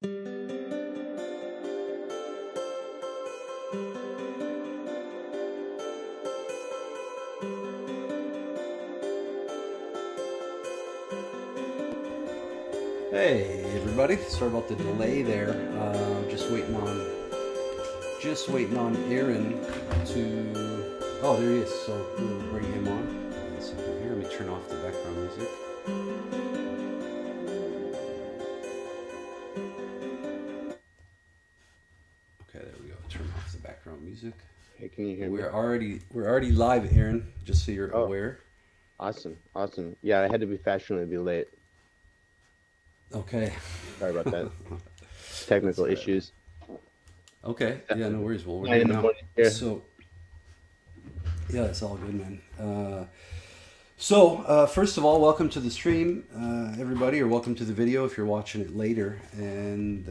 Hey everybody, sorry about the delay there. Just waiting on Aaron to. Oh, there he is. So we'll bring him on. One second here. Let me turn off the background music. Okay, there we go. Turn off the background music. Hey, can you hear me? We're already live, Aaron. Just so you're Oh, aware. awesome, awesome. Yeah, I had to be fashionably late. Okay. Sorry about that. That's Technical all right. issues. Okay. Yeah, no worries. Well, we're Nine good in the now. morning here. So yeah, it's all good, man. So, first of all, welcome to the stream, everybody, or welcome to the video if you're watching it later. And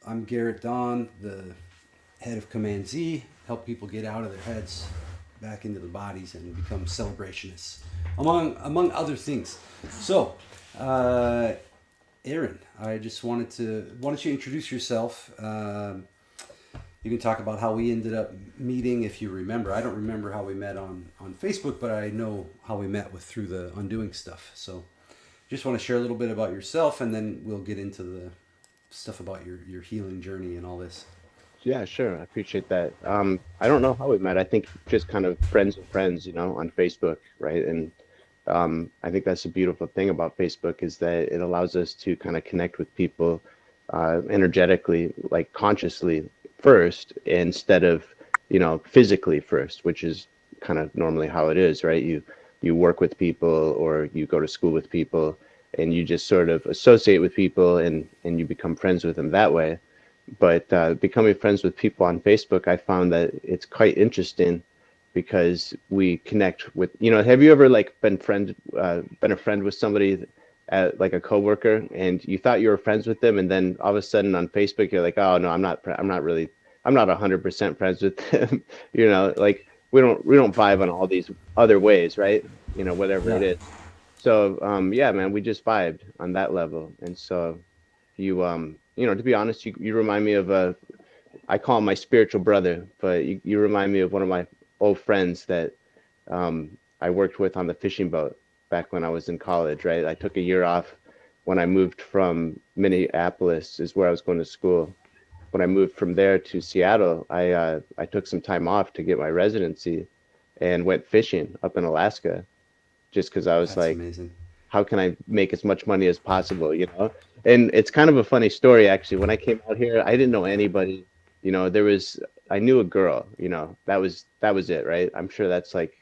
I'm Garrett Don, the head of Command Z, help people get out of their heads back into the bodies and become celebrationists, among other things. So, Aaron, I just why don't you introduce yourself? You can talk about how we ended up meeting if you remember. I don't remember how we met on Facebook, but I know how we met through the undoing stuff. So just want to share a little bit about yourself and then we'll get into the stuff about your healing journey and all this. Yeah, sure. I appreciate that. I don't know how we met. I think just kind of friends of friends, on Facebook, right? And I think that's the beautiful thing about Facebook is that it allows us to kind of connect with people energetically, like consciously first, instead of, physically first, which is kind of normally how it is, right? You work with people or you go to school with people and you just sort of associate with people and you become friends with them that way. But becoming friends with people on Facebook, I found that it's quite interesting because we connect with, have you ever like been a friend with somebody at like a coworker and you thought you were friends with them and then all of a sudden on Facebook you're like, oh no, I'm not 100% friends with them. Like we don't vibe on all these other ways, right? Whatever it Yeah. is. So yeah, man, we just vibed on that level. And so to be honest, you remind me of I call him my spiritual brother, but you remind me of one of my old friends that I worked with on the fishing boat back when I was in college, right? I took a year off when I moved from Minneapolis, is where I was going to school. When I moved from there to Seattle, I took some time off to get my residency and went fishing up in Alaska just because I was That's like, amazing. how can I make as much money as possible? And it's kind of a funny story, actually. When I came out here, I didn't know anybody. I knew a girl, that was it, right? I'm sure that's like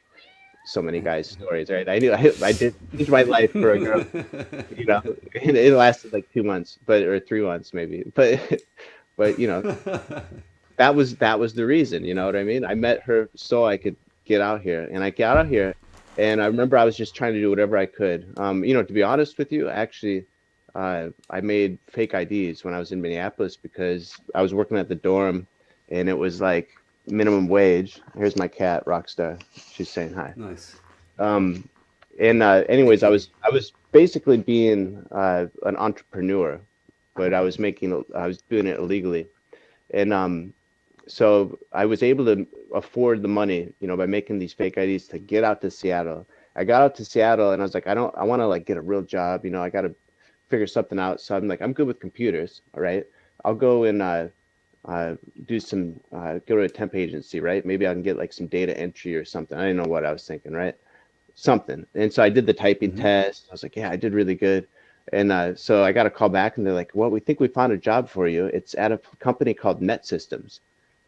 so many guys' stories, right? I did change my life for a girl, you know, and it lasted like 2 months, or 3 months maybe. But that was the reason, you know what I mean? I met her so I could get out here, and I got out here, and I remember I was just trying to do whatever I could. To be honest with you, actually, I made fake IDs when I was in Minneapolis because I was working at the dorm, and it was like minimum wage. Here's my cat, Rockstar. She's saying hi. Nice. Um, and anyways, Thank I you. was I was basically being an entrepreneur, but I was doing it illegally, and so I was able to afford the money, by making these fake IDs to get out to Seattle. I got out to Seattle and I was like, I want to like get a real job, I got to figure something out. So I'm like, I'm good with computers, all right. I'll go and uh, do some go to a temp agency, right? Maybe I can get like some data entry or something. I didn't know what I was thinking, right? Something. And so I did the typing Hmm. test. I was like, yeah, I did really good. And so I got a call back and they're like, well, we think we found a job for you. It's at a company called Net Systems.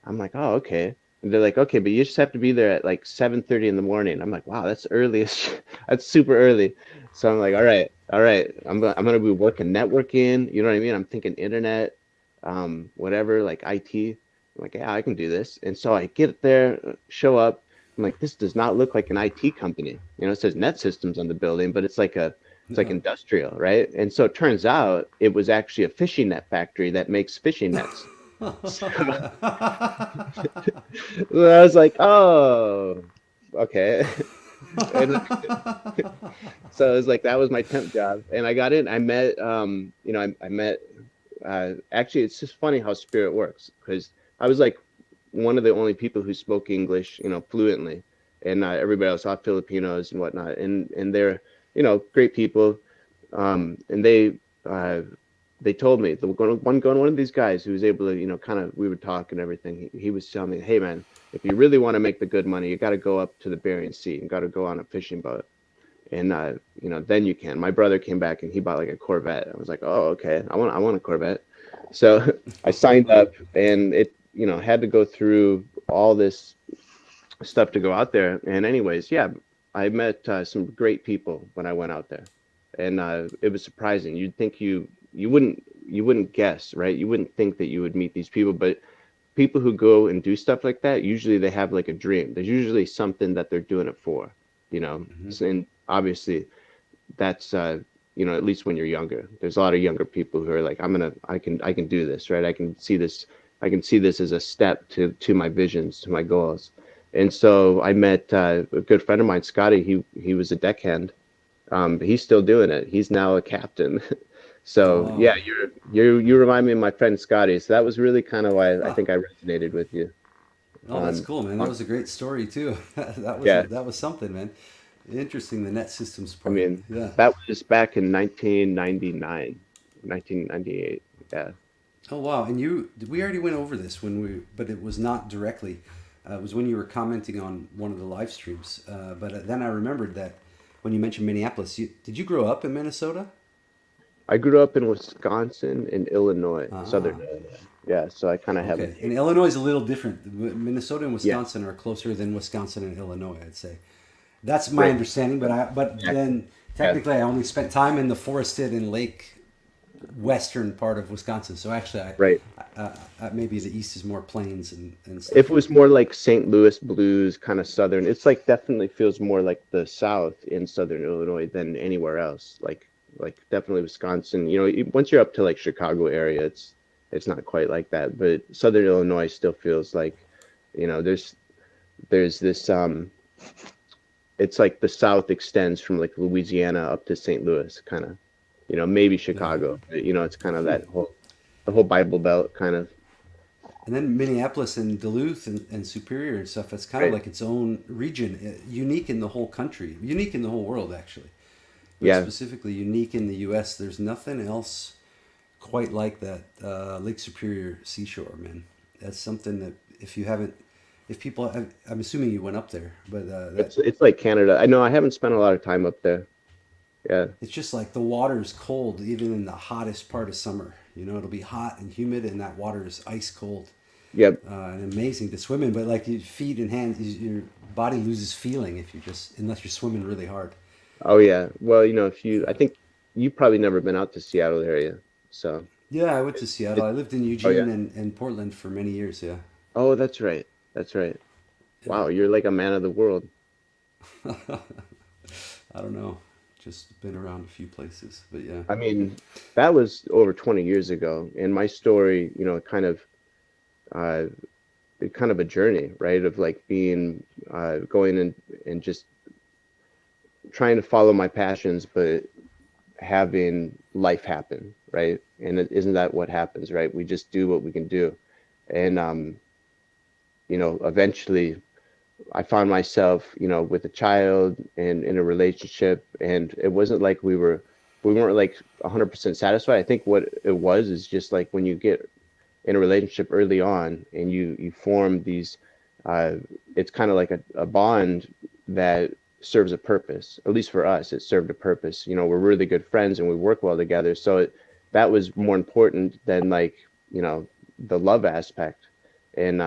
I'm like, oh, okay. And they're like, okay, but you just have to be there at like 7:30 in the morning. I'm like, wow, that's early as that's super early. So I'm like, all right, all right. I'm gonna be working networking, you know what I mean? I'm thinking internet, whatever, like IT. I'm like, yeah, I can do this. And so I get there, show up. I'm like, this does not look like an IT company. It says Net Systems on the building, but it's like Oh. industrial, right? And so it turns out it was actually a fishing net factory that makes fishing nets. So I was like, oh, okay. And so it was like that was my temp job, and I got in. I met, I met. actually, it's just funny how spirit works, because I was like one of the only people who spoke English, fluently, and everybody else, all Filipinos and whatnot, and they're, great people, and uh, they told me one of these guys who was able to, kind of, we would talk and everything. He was telling me, hey man, if you really want to make the good money, you got to go up to the Bering Sea and got to go on a fishing boat, and then you can. My brother came back and he bought like a Corvette. I was like, oh, okay, I want a Corvette. So I signed up, and it, had to go through all this stuff to go out there. And anyways, yeah, I met some great people when I went out there, and it was surprising. You'd think you wouldn't guess, right? You wouldn't think that you would meet these people, but people who go and do stuff like that, usually they have like a dream. There's usually something that they're doing it for, Hmm. And obviously that's at least when you're younger, there's a lot of younger people who are like, I can do this, right? I can see this as a step to my visions, to my goals. And so I met a good friend of mine, Scotty. He was a deckhand. He's still doing it. He's now a captain. Oh, So wow. yeah, you remind me of my friend Scotty. So that was really kind of why I Huh. think I resonated with you. Oh, that's Um, cool, man. That was a great story too. yeah, That was something, man. Interesting, the net systems I part. mean, Yeah. that was back in 1999, 1998. Yeah. Oh, wow. And we already went over this but it was not directly. It was when you were commenting on one of the live streams. But then I remembered that when you mentioned Minneapolis, did you grow up in Minnesota? I grew up in Wisconsin and Illinois, Southern Ah, Illinois. Yeah, so I kind of have a okay. And Illinois is a little different. Minnesota and yeah, Wisconsin are closer than Wisconsin and Illinois, I'd say. That's my right. understanding. But Exactly. then Yeah, technically, I only spent time in the forested and lake western part of Wisconsin. So actually, right. maybe the east is more plains and If stuff it like was that. more like St. Louis blues, kind of southern, it's like definitely feels more like the South in Southern Illinois than anywhere else. Like definitely Wisconsin. Once you're up to like Chicago area, it's not quite like that. But Southern Illinois still feels like, there's this it's like the South extends from like Louisiana up to St. Louis, kind of. Maybe Yeah. Chicago. But, it's kind of that whole the whole Bible Belt kind of. And then Minneapolis and Duluth and Superior and stuff, it's kind of Right. like its own region, unique in the whole country, unique in the whole world, actually. But Yeah. specifically unique in the U.S. There's nothing else quite like that Lake Superior seashore, man. That's something that if you haven't, if people, I'm assuming you went up there, but It's like Canada. I know I haven't spent a lot of time up there. Yeah. it's just like the water's cold even in the hottest part of summer. It'll be hot and humid, and that water is ice cold. Yep. And amazing to swim in, but like your feet and hands, your body loses feeling if you just unless you're swimming really hard. Oh yeah. Well, if I think you've probably never been out to Seattle area. So Yeah, I went to Seattle. it, I lived in oh yeah. Eugene and Portland for many years. Yeah, Oh, that's right. That's right. yeah. Wow, you're like a man of the world. I don't know, just been around a few places, but yeah. I mean, that was over 20 years ago. And my story, uh, kind of a journey, right? Of like being, going and just trying to follow my passions, but having life happen, right? And isn't that what happens, right? We just do what we can do. And, eventually I found myself, with a child and in a relationship, and it wasn't like we weren't like 100% satisfied. I think what it was is just like when you get in a relationship early on and you form these, uh, it's kind of like a bond that serves a purpose. At least for us, it served a purpose. We're really good friends and we work well together. So that was more important than like, the love aspect. And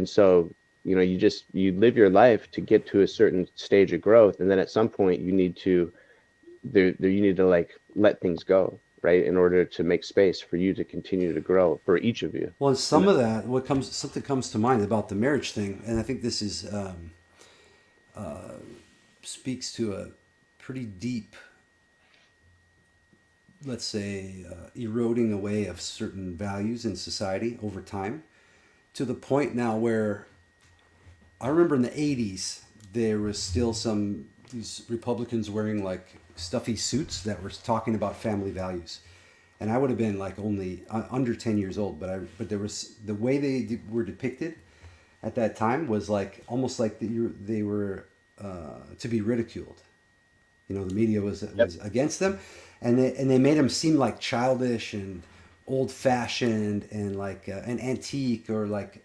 so you live your life to get to a certain stage of growth, and then at some point you need to like let things go, right, in order to make space for you to continue to grow for each of you. Well, And some of that, something comes to mind about the marriage thing, and I think this is speaks to a pretty deep, let's say, eroding away of certain values in society over time, to the point now where I remember in the '80s there was still these Republicans wearing like stuffy suits that were talking about family values, and I would have been like only under 10 years old. But there was the way were depicted at that time was like almost like they were to be ridiculed. You know, the media Yep. was against them, and they made them seem like childish and old fashioned and like an antique or like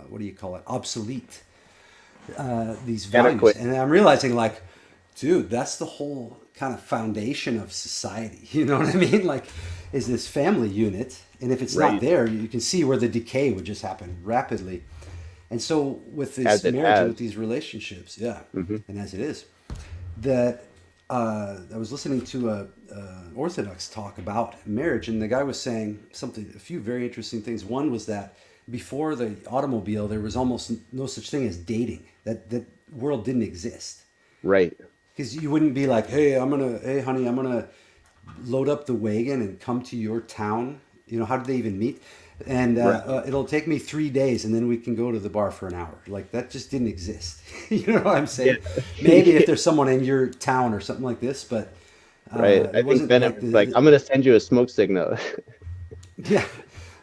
what do you call it, obsolete, these values. Adequate. And I'm realizing like, dude, that's the whole kind of foundation of society. You know what I mean? Like, is this family unit, and if it's not Right. there, you can see where the decay would just happen rapidly. And so with this As it marriage and with has. these relationships, yeah, Hmm. and as it is, that I was listening to a Orthodox talk about marriage, and the guy was saying something, a few very interesting things. One was that before the automobile, there was almost no such thing as dating. That world didn't exist Right. because you wouldn't be like, hey honey, I'm gonna load up the wagon and come to your town. You know, how did they even meet? And Right. it'll take me 3 days, and then we can go to the bar for an hour. Like that just didn't exist. You know what I'm Yeah. saying? Maybe if there's someone in your town or something like this, but Right. I it think wasn't then it like was like, I'm gonna send you a smoke signal. yeah.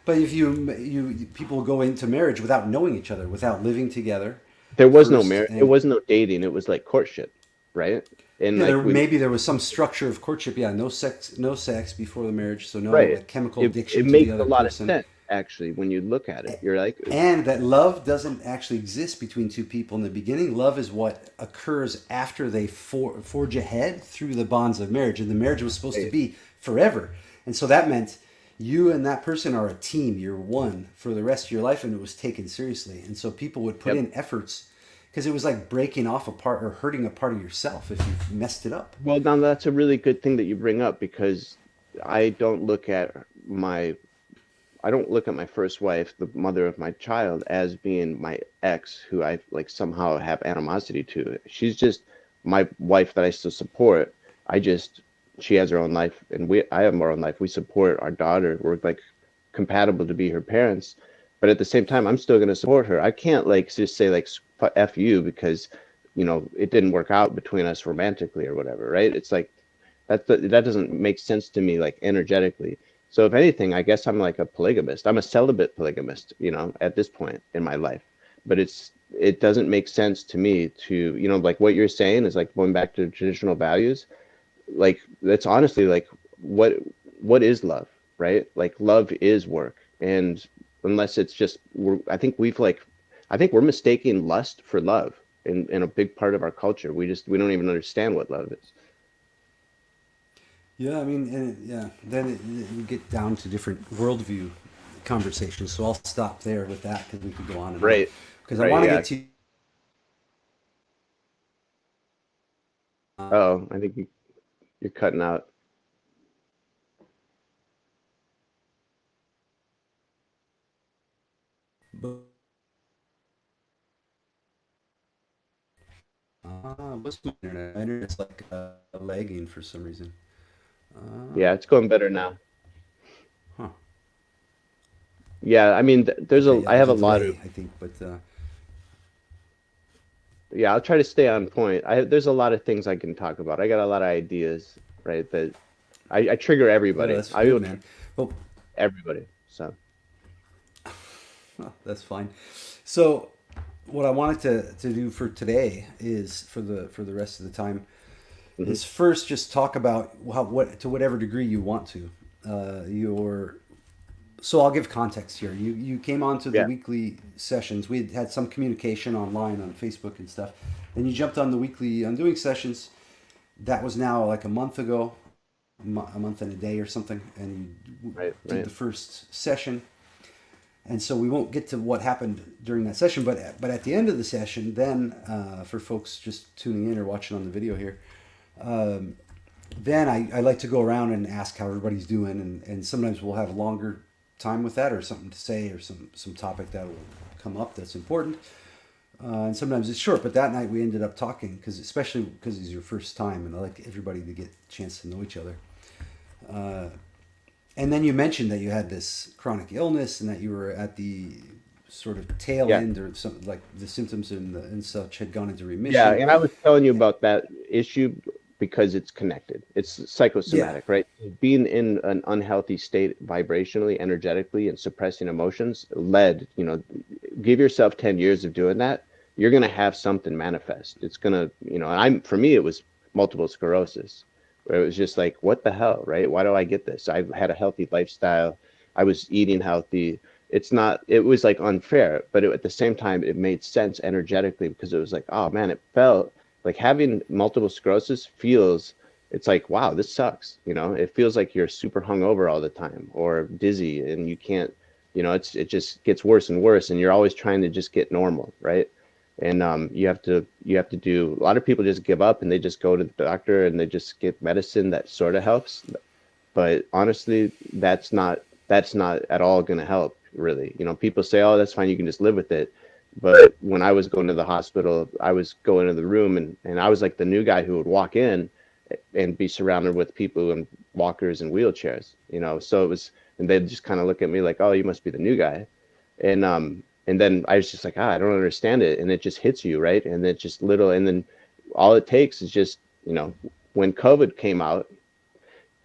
But if you people go into marriage without knowing each other, without living together There was no first, marriage. There and was no dating. It was like courtship, right? And yeah, like there when maybe there was some structure of courtship. Yeah, no sex before the marriage, so no right, like chemical it addiction to the makes a other lot of person. sense actually when you look at it. You're like, And that love doesn't actually exist between two people in the beginning. Love is what occurs after they forge ahead through the bonds of marriage. And the marriage was supposed to right, be forever. And so that meant you and that person are a team. You're one for the rest of your life, and it was taken seriously. And so people would put yep. in efforts because it was like breaking off a part or hurting a part of yourself if you messed it up. Well, now that's a really good thing that you bring up because I don't look at my I don't look at my first wife, the mother of my child, as being my ex who I like somehow have animosity to. She's just my wife that I still support. I just she has her own life and I have our own life. We support our daughter. We're like compatible to be her parents. But at the same time, I'm still going to support her. I can't like just say like F you because it didn't work out between us romantically or whatever, right? It's like that doesn't make sense to me like energetically. So if anything, I guess I'm like a polygamist. I'm a celibate polygamist, at this point in my life. But it doesn't make sense to me to, like what you're saying is like going back to traditional values. Like that's honestly like what is love, right? Like love is work. And unless it's just I think we're mistaking lust for love in a big part of our culture. We don't even understand what love is. Yeah, I mean, and yeah, then we get down to different worldview conversations. So I'll stop there with that because we could go on and on. Right. Because I Right. want to Yeah. get to Oh, I think you're cutting out. what's my internet? My internet's like lagging for some reason. Uh, Yeah, it's going better now. huh. Yeah, I mean, Okay, yeah, I there's have a a lot of, delay, I think, but yeah, I'll try to stay on point. There's a lot of things I can talk about. I got a lot of ideas, right? That I trigger yeah, everybody. that's I good, will trigger man. Well, everybody. So, well, that's fine. So, what I wanted to do for today is for the rest of the time mhm. is first just talk about what to whatever degree you want to your so I'll give context here. You came on to the Yeah, weekly sessions. We had some communication online on Facebook and stuff. Then you jumped on the weekly undoing sessions. That was now like a month ago, a month and a day or something, and you right, did right. the first session. And so we won't get to what happened during that session, but at the end of the session, then for folks just tuning in or watching on the video here, then I like to go around and ask how everybody's doing, and sometimes we'll have longer time with that or something to say or some topic that will come up that's important. And sometimes it's short, but that night we ended up talking especially because it's your first time, and I like everybody to get a chance to know each other. Uh, and then you mentioned that you had this chronic illness and that you were at the sort of tail Yeah, end or something like the symptoms and such had gone into yeah. remission. And I was telling you about that issue because it's connected. It's Yeah. psychosomatic, right? Being in an unhealthy state vibrationally, energetically, and suppressing emotions led, give yourself 10 years of doing that, you're going to have something manifest. It's going to, and for me, it was multiple sclerosis, where it was just like, what the hell, right? Why do I get this? I had a healthy lifestyle. I was eating healthy. It was like unfair, but at the same time, it made sense energetically because it was like, oh man, it felt like having multiple sclerosis feels, it's like, wow, this sucks. It feels like you're super hungover all the time or dizzy and you can't, it just gets worse and worse and you're always trying to just get normal, right? And you have to do, a lot of people just give up and they just go to the doctor and they just get medicine that sort of helps. But honestly, that's not at all going to help really. People say, oh, that's fine, you can just live with it. But when I was going to the hospital, I was going to the room and I was like the new guy who would walk in and be surrounded with people in walkers and wheelchairs, so it was, and they'd just kind of look at me like, oh, you must be the new guy. And then I was just like, I don't understand it. And it just hits you, right? And it just little, and then all it takes is just, when COVID came out,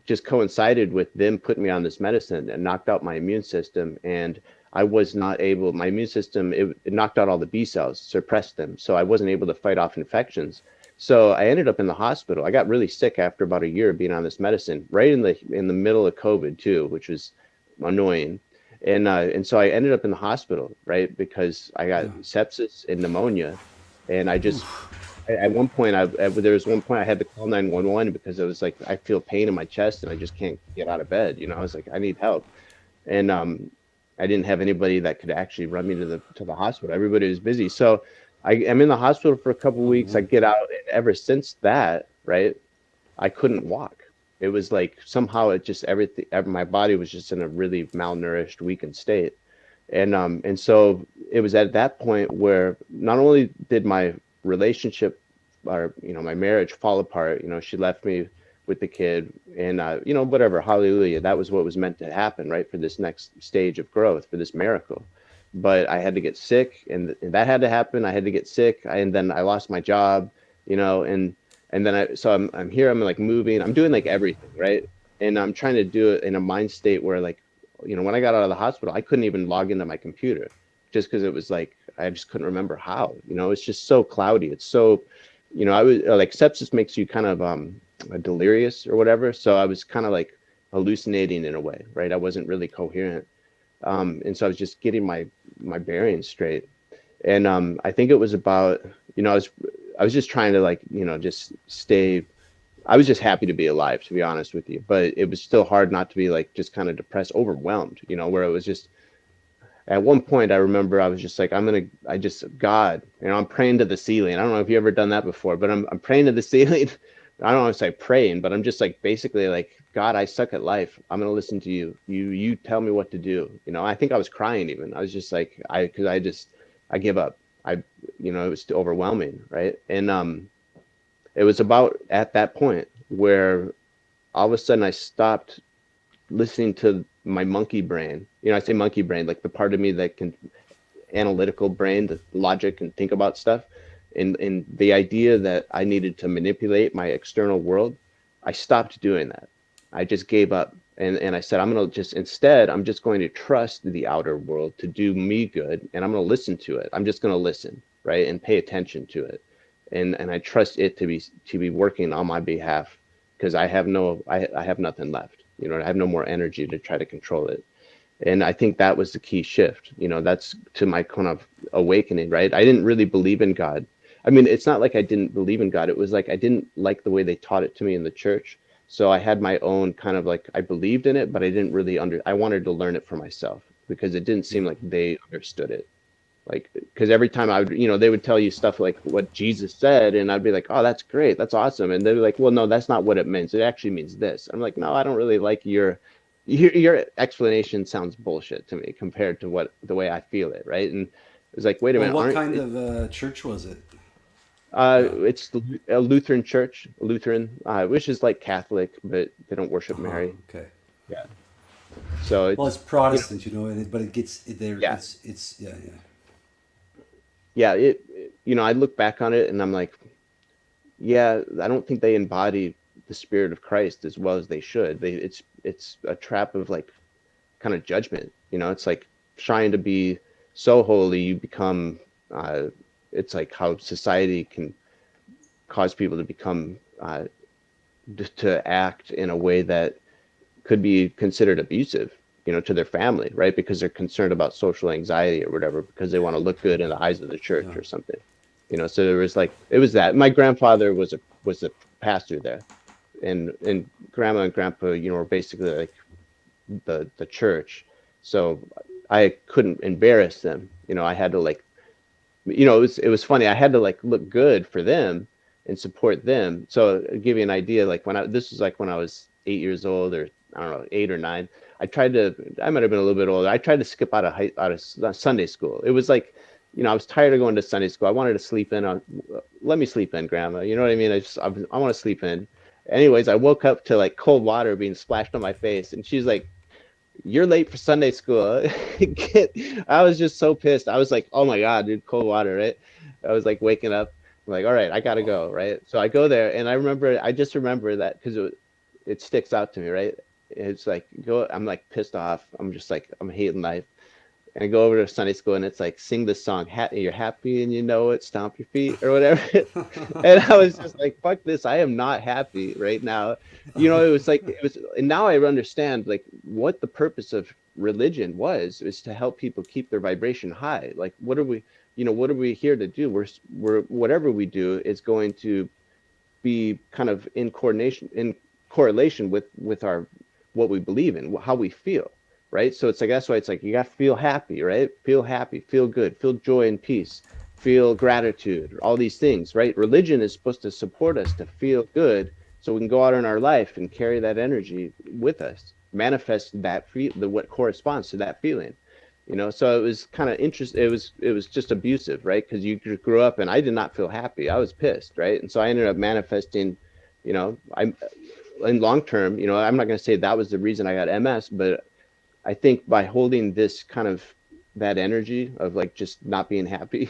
just coincided with them putting me on this medicine and knocked out my immune system. And I was not able, my immune system, it knocked out all the B cells, suppressed them. So I wasn't able to fight off infections. So I ended up in the hospital. I got really sick after about a year of being on this medicine, right in the middle of COVID too, which was annoying. And so I ended up in the hospital, right? Because I got Yeah. sepsis and pneumonia. And I just, Oof. at one point, there was one point I had to call 911 because it was like I feel pain in my chest and I just can't get out of bed. I was like, I need help, and I didn't have anybody that could actually run me to the hospital. Everybody was busy, so I'm in the hospital for a couple of Oh weeks. I man. get out, and ever since that, right, I couldn't walk. It was like somehow it just everything. My body was just in a really malnourished, weakened state, and so it was at that point where not only did my relationship or my marriage fall apart. She left me with the kid, and whatever, hallelujah, that was what was meant to happen, right, for this next stage of growth, for this miracle. But I had to get sick, and that had to happen. I had to get sick, and then I lost my job, and then I'm here, I'm like moving, I'm doing like everything, right? And I'm trying to do it in a mind state where, like, when I got out of the hospital, I couldn't even log into my computer just because it was like I just couldn't remember how. It's just so cloudy. It's so, I was like, sepsis makes you kind of delirious or whatever. So I was kind of like hallucinating in a way, right? I wasn't really coherent, and so I was just getting my bearings straight. And I think it was about, I was just trying to, like, just stay. I was just happy to be alive, to be honest with you. But it was still hard not to be like just kind of depressed, overwhelmed, where it was just, at one point I remember I was just like, God, I'm praying to the ceiling. I don't know if you ever done that before, but I'm praying to the ceiling. I don't want to say praying, but I'm just like basically like, God, I suck at life. I'm gonna listen to you. You tell me what to do. I think I was crying even. I was just like, because I give up. It was overwhelming, right? And it was about at that point where all of a sudden I stopped listening to my monkey brain. I say monkey brain, like the part of me that can, analytical brain, the logic and think about stuff. And the idea that I needed to manipulate my external world, I stopped doing that. I just gave up. And I said, I'm just going to trust the outer world to do me good. And I'm going to listen to it. I'm just going to listen, right? And pay attention to it. And I trust it to be working on my behalf, because I have nothing left. I have no more energy to try to control it. And I think that was the key shift. That's to my kind of awakening, right? I didn't really believe in God. I mean, it's not like I didn't believe in God. It was like I didn't like the way they taught it to me in the church. So I had my own kind of, like, I believed in it, but I didn't really I wanted to learn it for myself because it didn't seem Yeah. like they understood it. Like, because every time I would, they would tell you stuff like what Jesus said, and I'd be like, oh, that's great, that's awesome. And they're like, well, no, that's not what it means. It actually means this. I'm like, no, I don't really like your explanation. Sounds bullshit to me compared to the way I feel it, right? And it's like, wait a Well, minute, what aren't kind of church was it? it's a Lutheran church, Lutheran, which is like Catholic, but they don't worship Uh-huh. Mary. Okay. Yeah. So Well, it's it's, Protestant, but it gets there. yeah, It's yeah, yeah. yeah. I look back on it and I'm like, yeah, I don't think they embody the spirit of Christ as well as they should. It's a trap of like kind of judgment. It's like trying to be so holy you become. It's like how society can cause people to become to act in a way that could be considered abusive, to their family, right? Because they're concerned about social anxiety or whatever, because they want to look good in the eyes of the church Yeah. or something. So there was like it was that. My grandfather was a pastor there, and grandma and grandpa, were basically like the church. So I couldn't embarrass them. I had to like, it was funny. I had to like look good for them and support them. So I'll give you an idea, like this was like when I was 8 years old, or I don't know, 8 or 9. I might have been a little bit older. I tried to skip out of Sunday school. It was like, I was tired of going to Sunday school. I wanted to sleep in let me sleep in, grandma. You know what I mean? I want to sleep in. Anyways, I woke up to like cold water being splashed on my face, and she's like, "You're late for Sunday school." I was just so pissed. I was like, "Oh my God, dude, cold water," right? I was like waking up. I'm like, all right, I gotta go, right? So I go there, and I just remember that because it sticks out to me, right? It's like I'm like pissed off. I'm just like I'm hating life, and I go over to Sunday school, and it's like sing the song, "You're happy and you know it, stomp your feet" or whatever. And I was just like, fuck this, I am not happy right now. And now I understand like what the purpose of religion is to help people keep their vibration high. Like, what are we here to do? We're whatever we do is going to be kind of in correlation with our what we believe in, how we feel, right? So it's like that's why it's like you got to feel happy, right? Feel happy, feel good, feel joy and peace, feel gratitude, all these things, right? Religion is supposed to support us to feel good, so we can go out in our life and carry that energy with us, manifest what corresponds to that feeling. So it was kind of interesting. It was just abusive, right? Because you grew up and I did not feel happy. I was pissed, right? And so I ended up manifesting, I in long term, I'm not going to say that was the reason I got MS, but I think by holding this kind of that energy of like just not being happy,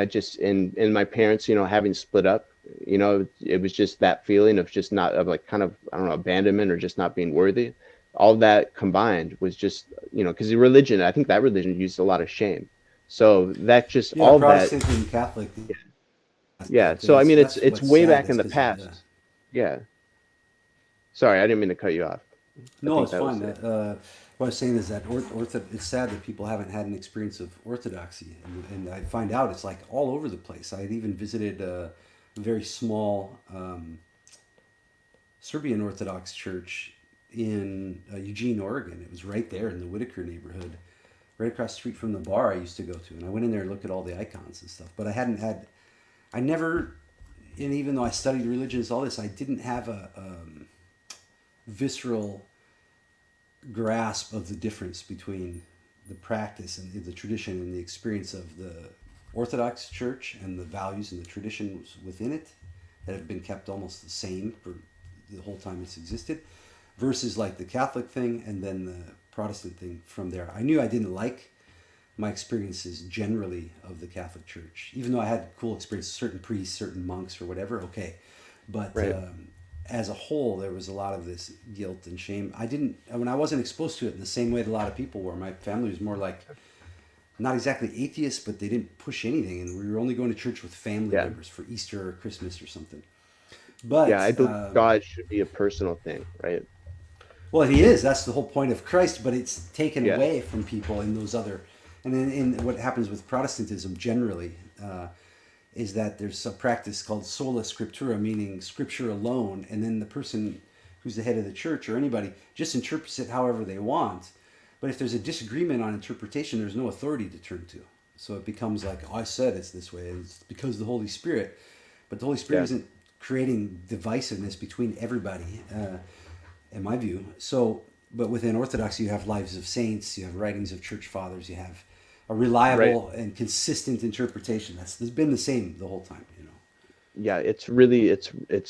just in my parents, having split up, it was just that feeling of just not of like kind of, I don't know, abandonment or just not being worthy. All that combined was just, because the religion, I think that religion used a lot of shame. So that just Yeah, all that, Protestant and Catholic. yeah. So I mean, That's it's what's way sad. back in That's the because past. Yeah. Sorry, I didn't mean to cut you off. I no, think it's that fine. was it. What I was saying is that it's sad that people haven't had an experience of orthodoxy, and I find out it's like all over the place. I had even visited a very small Serbian Orthodox church in Eugene, Oregon. It was right there in the Whitaker neighborhood, right across the street from the bar I used to go to. And I went in there and looked at all the icons and stuff. But I never, and even though I studied religions, all this, I didn't have a visceral grasp of the difference between the practice and the tradition and the experience of the Orthodox Church and the values and the traditions within it that have been kept almost the same for the whole time it's existed, versus like the Catholic thing and then the Protestant thing from there. I knew I didn't like my experiences generally of the Catholic Church, even though I had cool experiences, certain priests, certain monks, or whatever. Okay, but Right. as a whole, there was a lot of this guilt and shame. When I wasn't exposed to it in the same way that a lot of people were. My family was more like not exactly atheists, but they didn't push anything, and we were only going to church with family Yeah. members for Easter or Christmas or something. Yeah. I But believe God should be a personal thing, right? well, he is. That's the whole point of Christ, but it's taken Yeah. away from people in those other. And in what happens with Protestantism generally is that there's a practice called sola scriptura, meaning scripture alone, and then the person who's the head of the church or anybody just interprets it however they want. But if there's a disagreement on interpretation, there's no authority to turn to. So it becomes like, oh, I said it's this way, and it's because of the Holy Spirit. But the Holy Spirit Yeah. isn't creating divisiveness between everybody. In my view. So, but within Orthodoxy, you have lives of saints, you have writings of church fathers, you have a reliable and consistent interpretation. That's been the same the whole time, Yeah. It's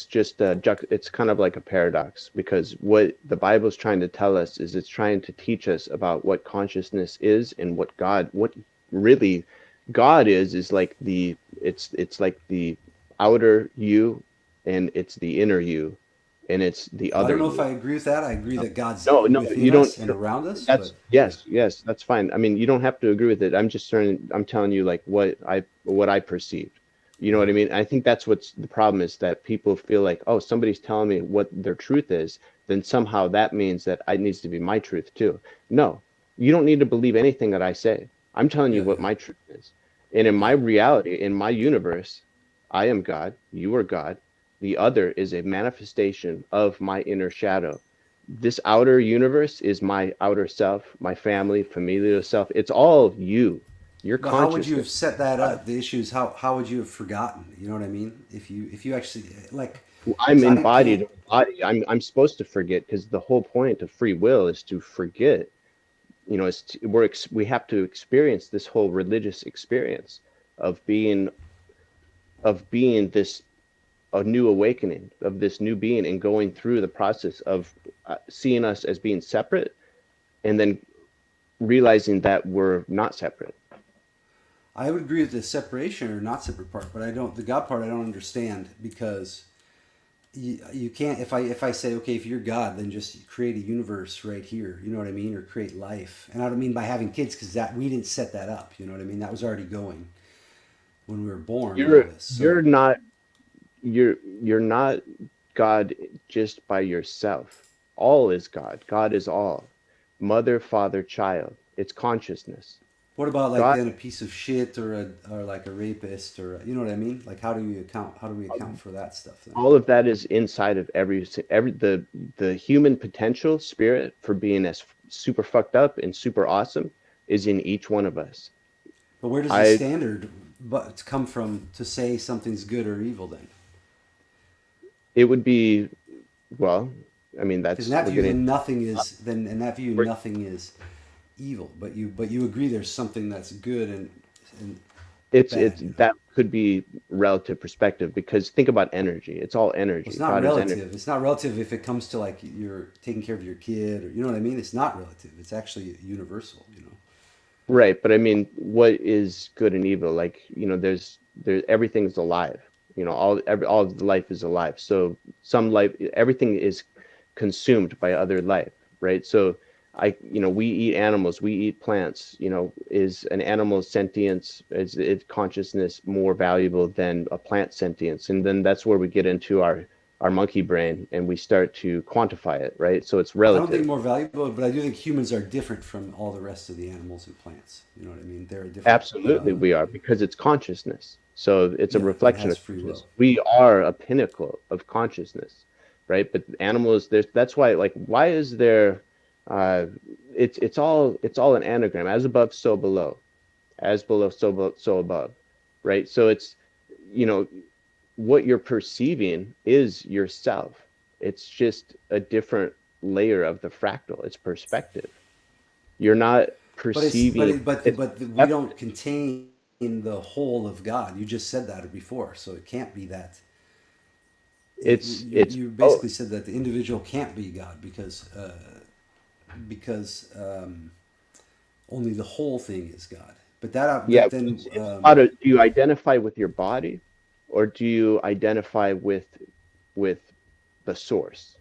just it's kind of like a paradox, because what the Bible is trying to tell us is it's trying to teach us about what consciousness is and what really God is like it's like the outer you and it's the inner you, and it's the I other don't know if you. I agree with that. I agree that God's No, no, within you don't. us and around us, That's but yeah. yes, yes, that's fine. I mean, you don't have to agree with it. I'm telling you like what I perceived. You know what I Uh-huh. mean? I think that's what's the problem is that people feel like, oh, somebody's telling me what their truth is, then somehow that means that it needs to be my truth too. No, you don't need to believe anything that I say. I'm telling you Yeah, what yeah, my truth is. And in yeah. my reality, in my universe, I am God, you are God. The other is a manifestation of my inner shadow. This outer universe is my outer self, my family, familial self. It's all you, your But how would you consciousness. have set that up? The issue is how would you have forgotten? You know what I mean? If you actually like, I'm because I can't. embodied in a body. I'm supposed to forget because the whole point of free will is to forget. You know, we have to experience this whole religious experience of being this a new awakening of this new being and going through the process of seeing us as being separate and then realizing that we're not separate. I would agree with the separation or not separate part, but I don't. The God part I don't understand because you can't. If I say okay, if you're God, then just create a universe right here. You know what I mean, or create life. And I don't mean by having kids because that we didn't set that up. You know what I mean? That was already going when we were born and all You're this. you're So not you're not God just by yourself. All is God. God is all. Mother, father, child. It's consciousness. what about like God, then a piece of shit or like a rapist or you know what I mean? Like how do we account for that stuff then? all of that is inside of every the human potential spirit for being as super fucked up and super awesome is in each one of us. But where does the I standard but come from to say something's good or evil then? It would be, well, I mean Because in that's that we're view, getting then nothing is then in that view we're, nothing is evil. But you agree there's something that's good and it's bad. You know, that could be relative perspective because think about energy. It's all well, it's energy. not God is energy. relative. It's not relative if it comes to like you're taking care of your kid or you know what I mean. It's not relative. It's actually universal. You know. Right, but I mean, what is good and evil? Like, there's everything's alive. All of life is alive. So some life, everything is consumed by other life, right? So we eat animals, we eat plants. Is an animal's sentience, is its consciousness more valuable than a plant sentience? And then that's where we get into our monkey brain and we start to quantify it, right? So it's I don't think relative. more valuable, but I do think humans are different from all the rest of the animals and plants. You know what I mean? They're a different. Absolutely, we are because it's consciousness. So it's a Yeah, it reflection has of free consciousness. will. We are a pinnacle of consciousness, right? But animals, that's why, like, why is there? Uh, it's all an anagram. As above, so below. As below, so above, right? So it's, you know, what you're perceiving is yourself. It's just a different layer of the fractal. It's perspective. You're not But it's but perceiving. it, but It's but we don't contain the whole of God. You just said that before, so it can't be that. it's You basically both. said that the individual can't be God because only the whole thing is God. But that Yeah, but then it's how to, do you identify with your body or do you identify with the source?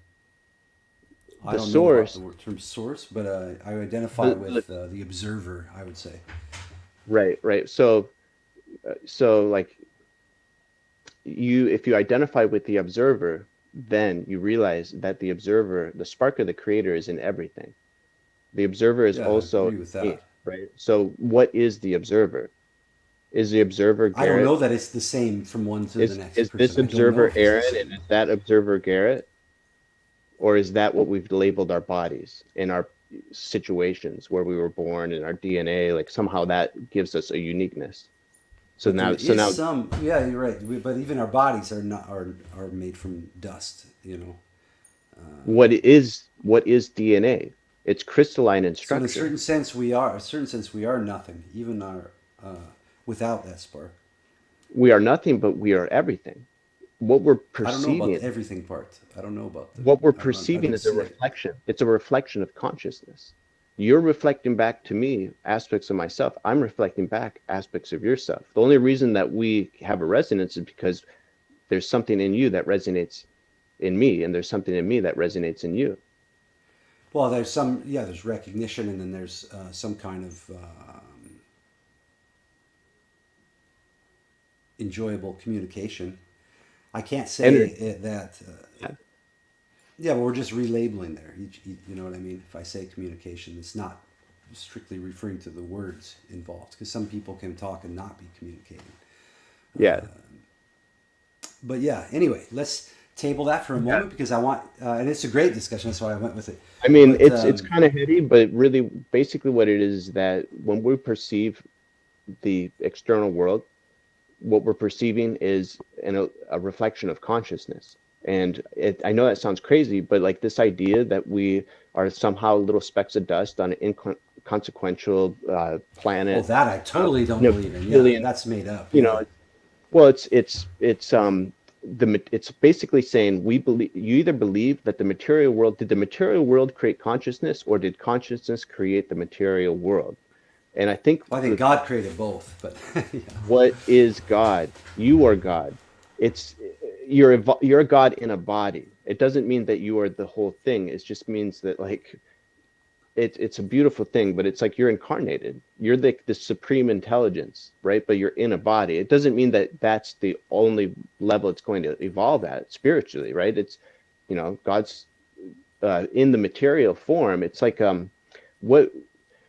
I The don't know about the source, word term source, but I identify the with the observer. I would say. right, right. So like if you identify with the observer, then you realize that the observer, the spark of the creator is in everything. The observer is Yeah, I also agree with me, that. right? So what is the observer? Is the observer I don't know Garrett? that it's the same from one to the Is next this person. I don't know observer if it's the Aaron and same. is that observer Garrett? Or is that what we've labeled our bodies in our situations where we were born and our DNA? Like somehow that gives us a uniqueness. So But there now, so is now, some. Yeah, you're right. But even our bodies are not are made from dust. You know. what is DNA? It's crystalline in So in a structure. certain sense, we are. A certain sense, we are nothing. Even our without that spark. We are nothing, but we are everything. What we're I don't know about the perceiving, everything part. I don't know about the. what we're I don't. I perceiving don't is a see it. reflection. It's a reflection of consciousness. You're reflecting back to me aspects of myself. I'm reflecting back aspects of yourself. The only reason that we have a resonance is because there's something in you that resonates in me, and there's something in me that resonates in you. Well, there's recognition, and then there's some kind of enjoyable communication. I can't say that. Yeah. Yeah, but we're just relabeling there. You know what I mean? If I say communication, it's not strictly referring to the words involved, because some people can talk and not be communicating. Yeah. But yeah, anyway, let's table that for a moment, because I want, and it's a great discussion. That's why I went with it. I mean, But it's kind of heady, but really, basically, what it is that when we perceive the external world, what we're perceiving is a reflection of consciousness. And I know that sounds crazy, but like this idea that we are somehow little specks of dust on an inconsequential planet. that I totally don't you know, believe in. Yeah, billion, that's made up. you Yeah. know, well, it's basically saying you either believe that did the material world create consciousness, or did consciousness create the material world? And I think Well, I think God created both, but yeah. what is God? You are God. It's you're a God in a body. It doesn't mean that you are the whole thing. It just means that like it's a beautiful thing, but it's like you're incarnated. You're the supreme intelligence, right? But you're in a body. It doesn't mean that that's the only level it's going to evolve at spiritually, right? It's, God's in the material form. It's like what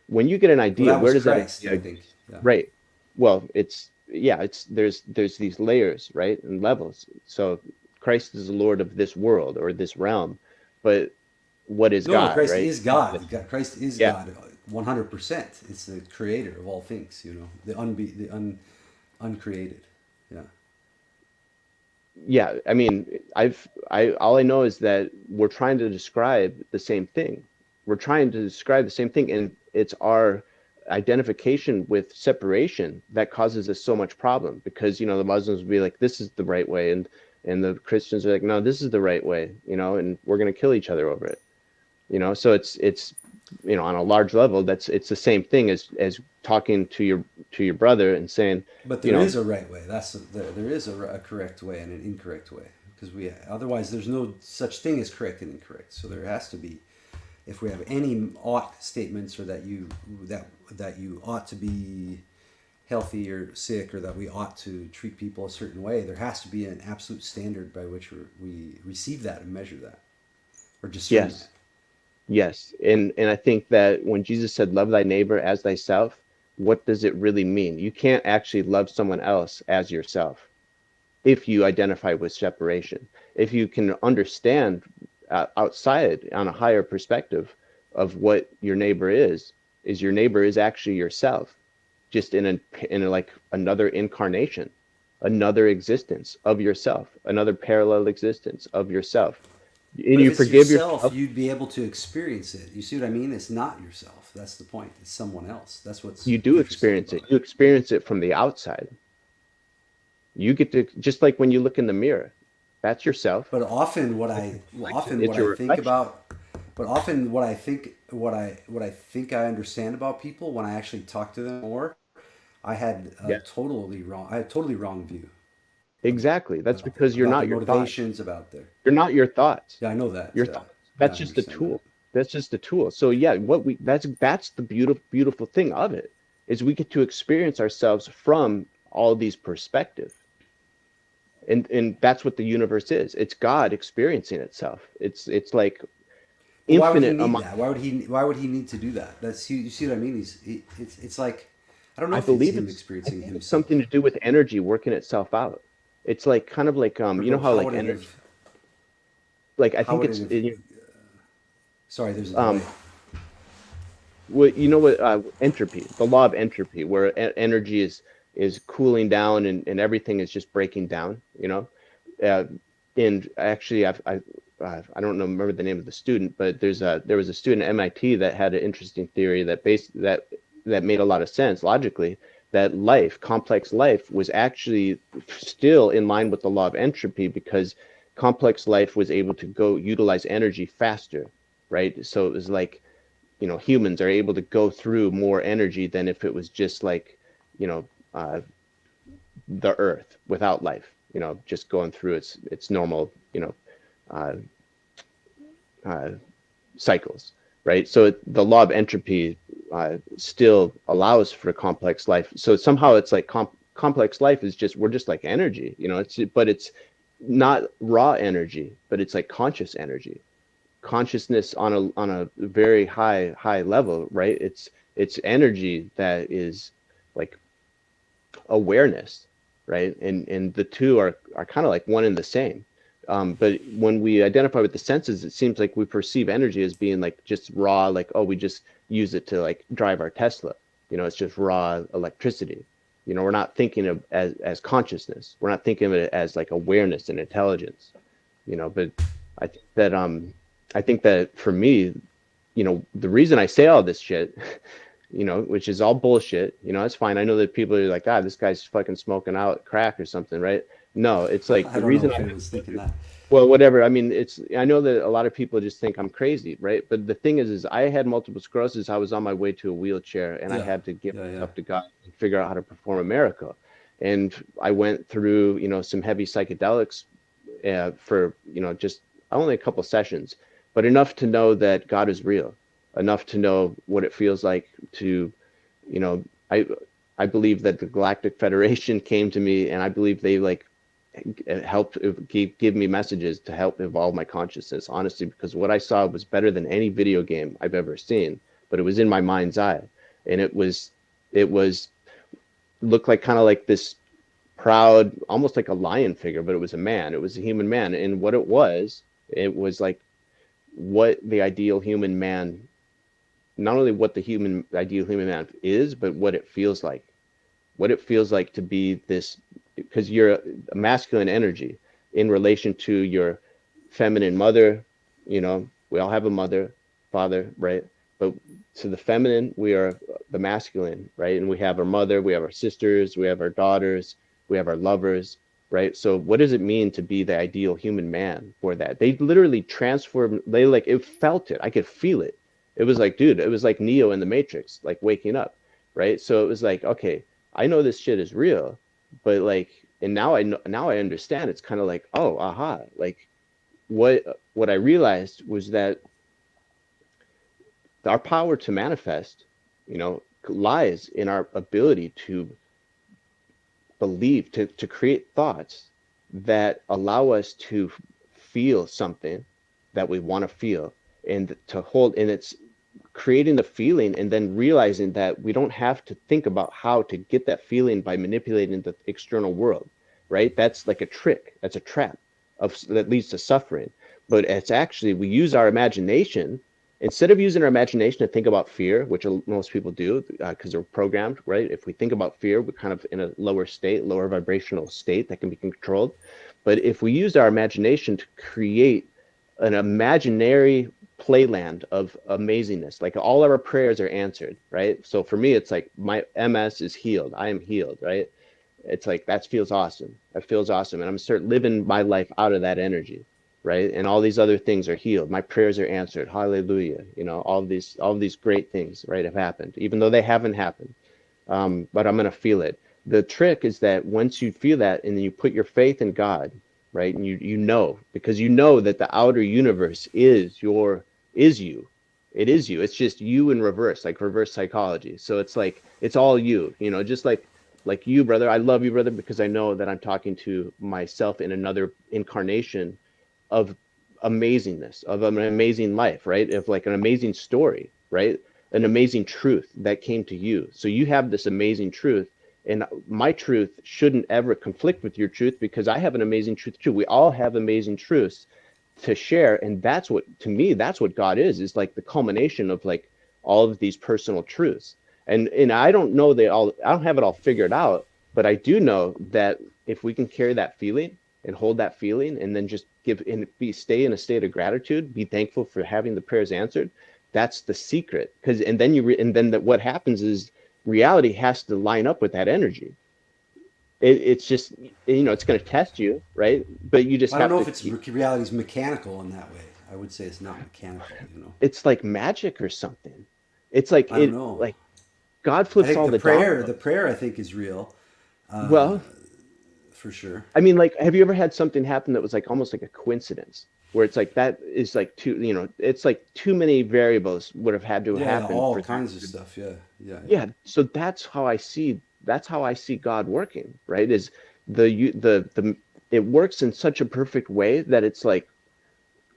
when you get an idea, Well, that where was does Christ, that I think. Yeah. right? Well, there's these layers, right, and levels. So Christ is the Lord of this world or this realm, but what is No, God, Christ right? is God. Christ is Yeah. God, 100%. It's the creator of all things, the uncreated. Yeah. Yeah, I mean, all I know is that we're trying to describe the same thing. We're trying to describe the same thing, and it's our identification with separation that causes us so much problem, because the Muslims will be like, this is the right way, and the Christians are like, no, this is the right way, and we're going to kill each other over it. So it's on a large level, it's the same thing as talking to your brother and saying, But there is a right way. There is a correct way and an incorrect way, because otherwise there's no such thing as correct and incorrect. So there has to be, if we have any ought statements, or that you ought to be healthy or sick, or that we ought to treat people a certain way, there has to be an absolute standard by which we receive that and measure that, or discern yes. that. Yes, and I think that when Jesus said, "Love thy neighbor as thyself," what does it really mean? You can't actually love someone else as yourself if you identify with separation. If you can understand outside on a higher perspective of what your neighbor is your neighbor is actually yourself, just in like another incarnation, another existence of yourself, another parallel existence of yourself. And But you if it's forgive yourself, yourself. you'd be able to experience it. You see what I mean? It's not yourself. That's the point. It's someone else. That's what's You do interesting experience it. about You experience it from the outside. You get to, just like when you look in the mirror, that's yourself. But often It's your think reflection. about, but often what I think I understand about people, when I actually talk to them more, Yeah, I had totally wrong view exactly. That's because you're about not their your thoughts. motivations, about their. You're not your thoughts. Yeah, I know that. Your Yeah, thoughts. yeah, That's I just a understand that. tool. That's just a tool. So yeah, that's the beautiful thing of it, is we get to experience ourselves from all these perspectives. And that's what the universe is. It's God experiencing itself. It's like But why would he infinite need amount. that? Why would he need to do that? You see what I mean? It's like, I don't know I if it's believe him it's I experiencing think it's himself. something to do with energy working itself out. It's like kind of like But you know how how like would it energy, have? like I How think would it it's have? Sorry, there's a delay. um what you know what entropy, the law of entropy, where energy is cooling down, and everything is just breaking down, uh, and actually I don't know, remember the name of the student, but there was a student at MIT that had an interesting theory that made a lot of sense logically, that complex life was actually still in line with the law of entropy, because complex life was able to go utilize energy faster, right? So it was like, humans are able to go through more energy than if it was just like, you know, uh, the earth without life. just going through its normal, uh, uh, cycles, right? So the law of entropy still allows for complex life. So somehow it's like complex life is just, we're just like energy, but it's not raw energy, but it's like conscious energy, consciousness on a very high level, right? It's energy that is like awareness, right? And the two are kind of like one and the same. But when we identify with the senses, it seems like we perceive energy as being like just raw, like, oh, we just use it to like drive our Tesla. It's just raw electricity. We're not thinking of as consciousness. We're not thinking of it as like awareness and intelligence. But I think that I think that for me, the reason I say all this shit, which is all bullshit, it's fine. I know that people are like, this guy's fucking smoking out crack or something, right? No, it's like I the don't know reason if anyone's thinking that. well, whatever. I mean, I know that a lot of people just think I'm crazy, right? But the thing is I had multiple sclerosis. I was on my way to a wheelchair and I Yeah, had to give yeah. myself to God and figure out how to perform a miracle. And I went through, some heavy psychedelics for, just only a couple sessions, but enough to know that God is real, enough to know what it feels like to, you know, I, I believe that the Galactic Federation came to me and I believe they like helped give me messages to help evolve my consciousness, honestly, because what I saw was better than any video game I've ever seen, but it was in my mind's eye. And it was looked like kind of like this proud, almost like a lion figure, but it was a man. It was a human man. And what it was like what the ideal human man, not only what the ideal human man is, but what it feels like to be this, because you're a masculine energy in relation to your feminine mother. We all have a mother, father, right? But to the feminine, we are the masculine, right? And we have our mother, we have our sisters, we have our daughters, we have our lovers, right? So what does it mean to be the ideal human man for that? They literally transformed, they like, it felt it. I could feel it. It was like, dude, it was like Neo in the Matrix, like waking up, right? So it was like, okay, I know this shit is real, but like, and now I know, now I understand. It's kind of like, oh, aha, like what I realized was that our power to manifest, lies in our ability to believe, to create thoughts that allow us to feel something that we want to feel, and to hold, and it's creating the feeling and then realizing that we don't have to think about how to get that feeling by manipulating the external world, right? That's like a trick. That's a trap that leads to suffering. But it's actually, we use our imagination. Instead of using our imagination to think about fear, which most people do because they're programmed, right? If we think about fear, we're kind of in a lower state, lower vibrational state that can be controlled. But if we use our imagination to create an imaginary playland of amazingness, like all of our prayers are answered, right? So for me, it's like my MS is healed. I am healed, right? It's like, that feels awesome. That feels awesome. And I'm gonna start living my life out of that energy, right? And all these other things are healed. My prayers are answered. Hallelujah. All of these great things, right, have happened, even though they haven't happened. But I'm gonna feel it. The trick is that once you feel that and then you put your faith in God, right? And you know, because you know that the outer universe is you. It is you. It's just you in reverse, like reverse psychology. So it's like, it's all you, just like you, brother. I love you, brother, because I know that I'm talking to myself in another incarnation of amazingness, of an amazing life, right? Of like an amazing story, right? An amazing truth that came to you. So you have this amazing truth, and my truth shouldn't ever conflict with your truth, because I have an amazing truth too. We all have amazing truths to share, and that's what, to me, that's what God is like the culmination of like all of these personal truths. And I don't know I don't have it all figured out, but I do know that if we can carry that feeling and hold that feeling and then just stay in a state of gratitude, be thankful for having the prayers answered, that's the secret. Because and then what happens is reality has to line up with that energy. It's just, it's going to test you, right? But you just I don't have know to if it's reality's mechanical in that way. I would say it's not mechanical. It's like magic or something. It's like I don't know. God I flips think all the the prayer, dominoes. the prayer, I think is real. Well, for sure. I mean, like, have you ever had something happen that was like almost like a coincidence, where it's like that is like it's like too many variables would have had to Yeah, yeah, happen all for that kinds of to, stuff. Yeah, yeah, yeah. yeah. So that's how I see God working, right? Is the it works in such a perfect way that it's like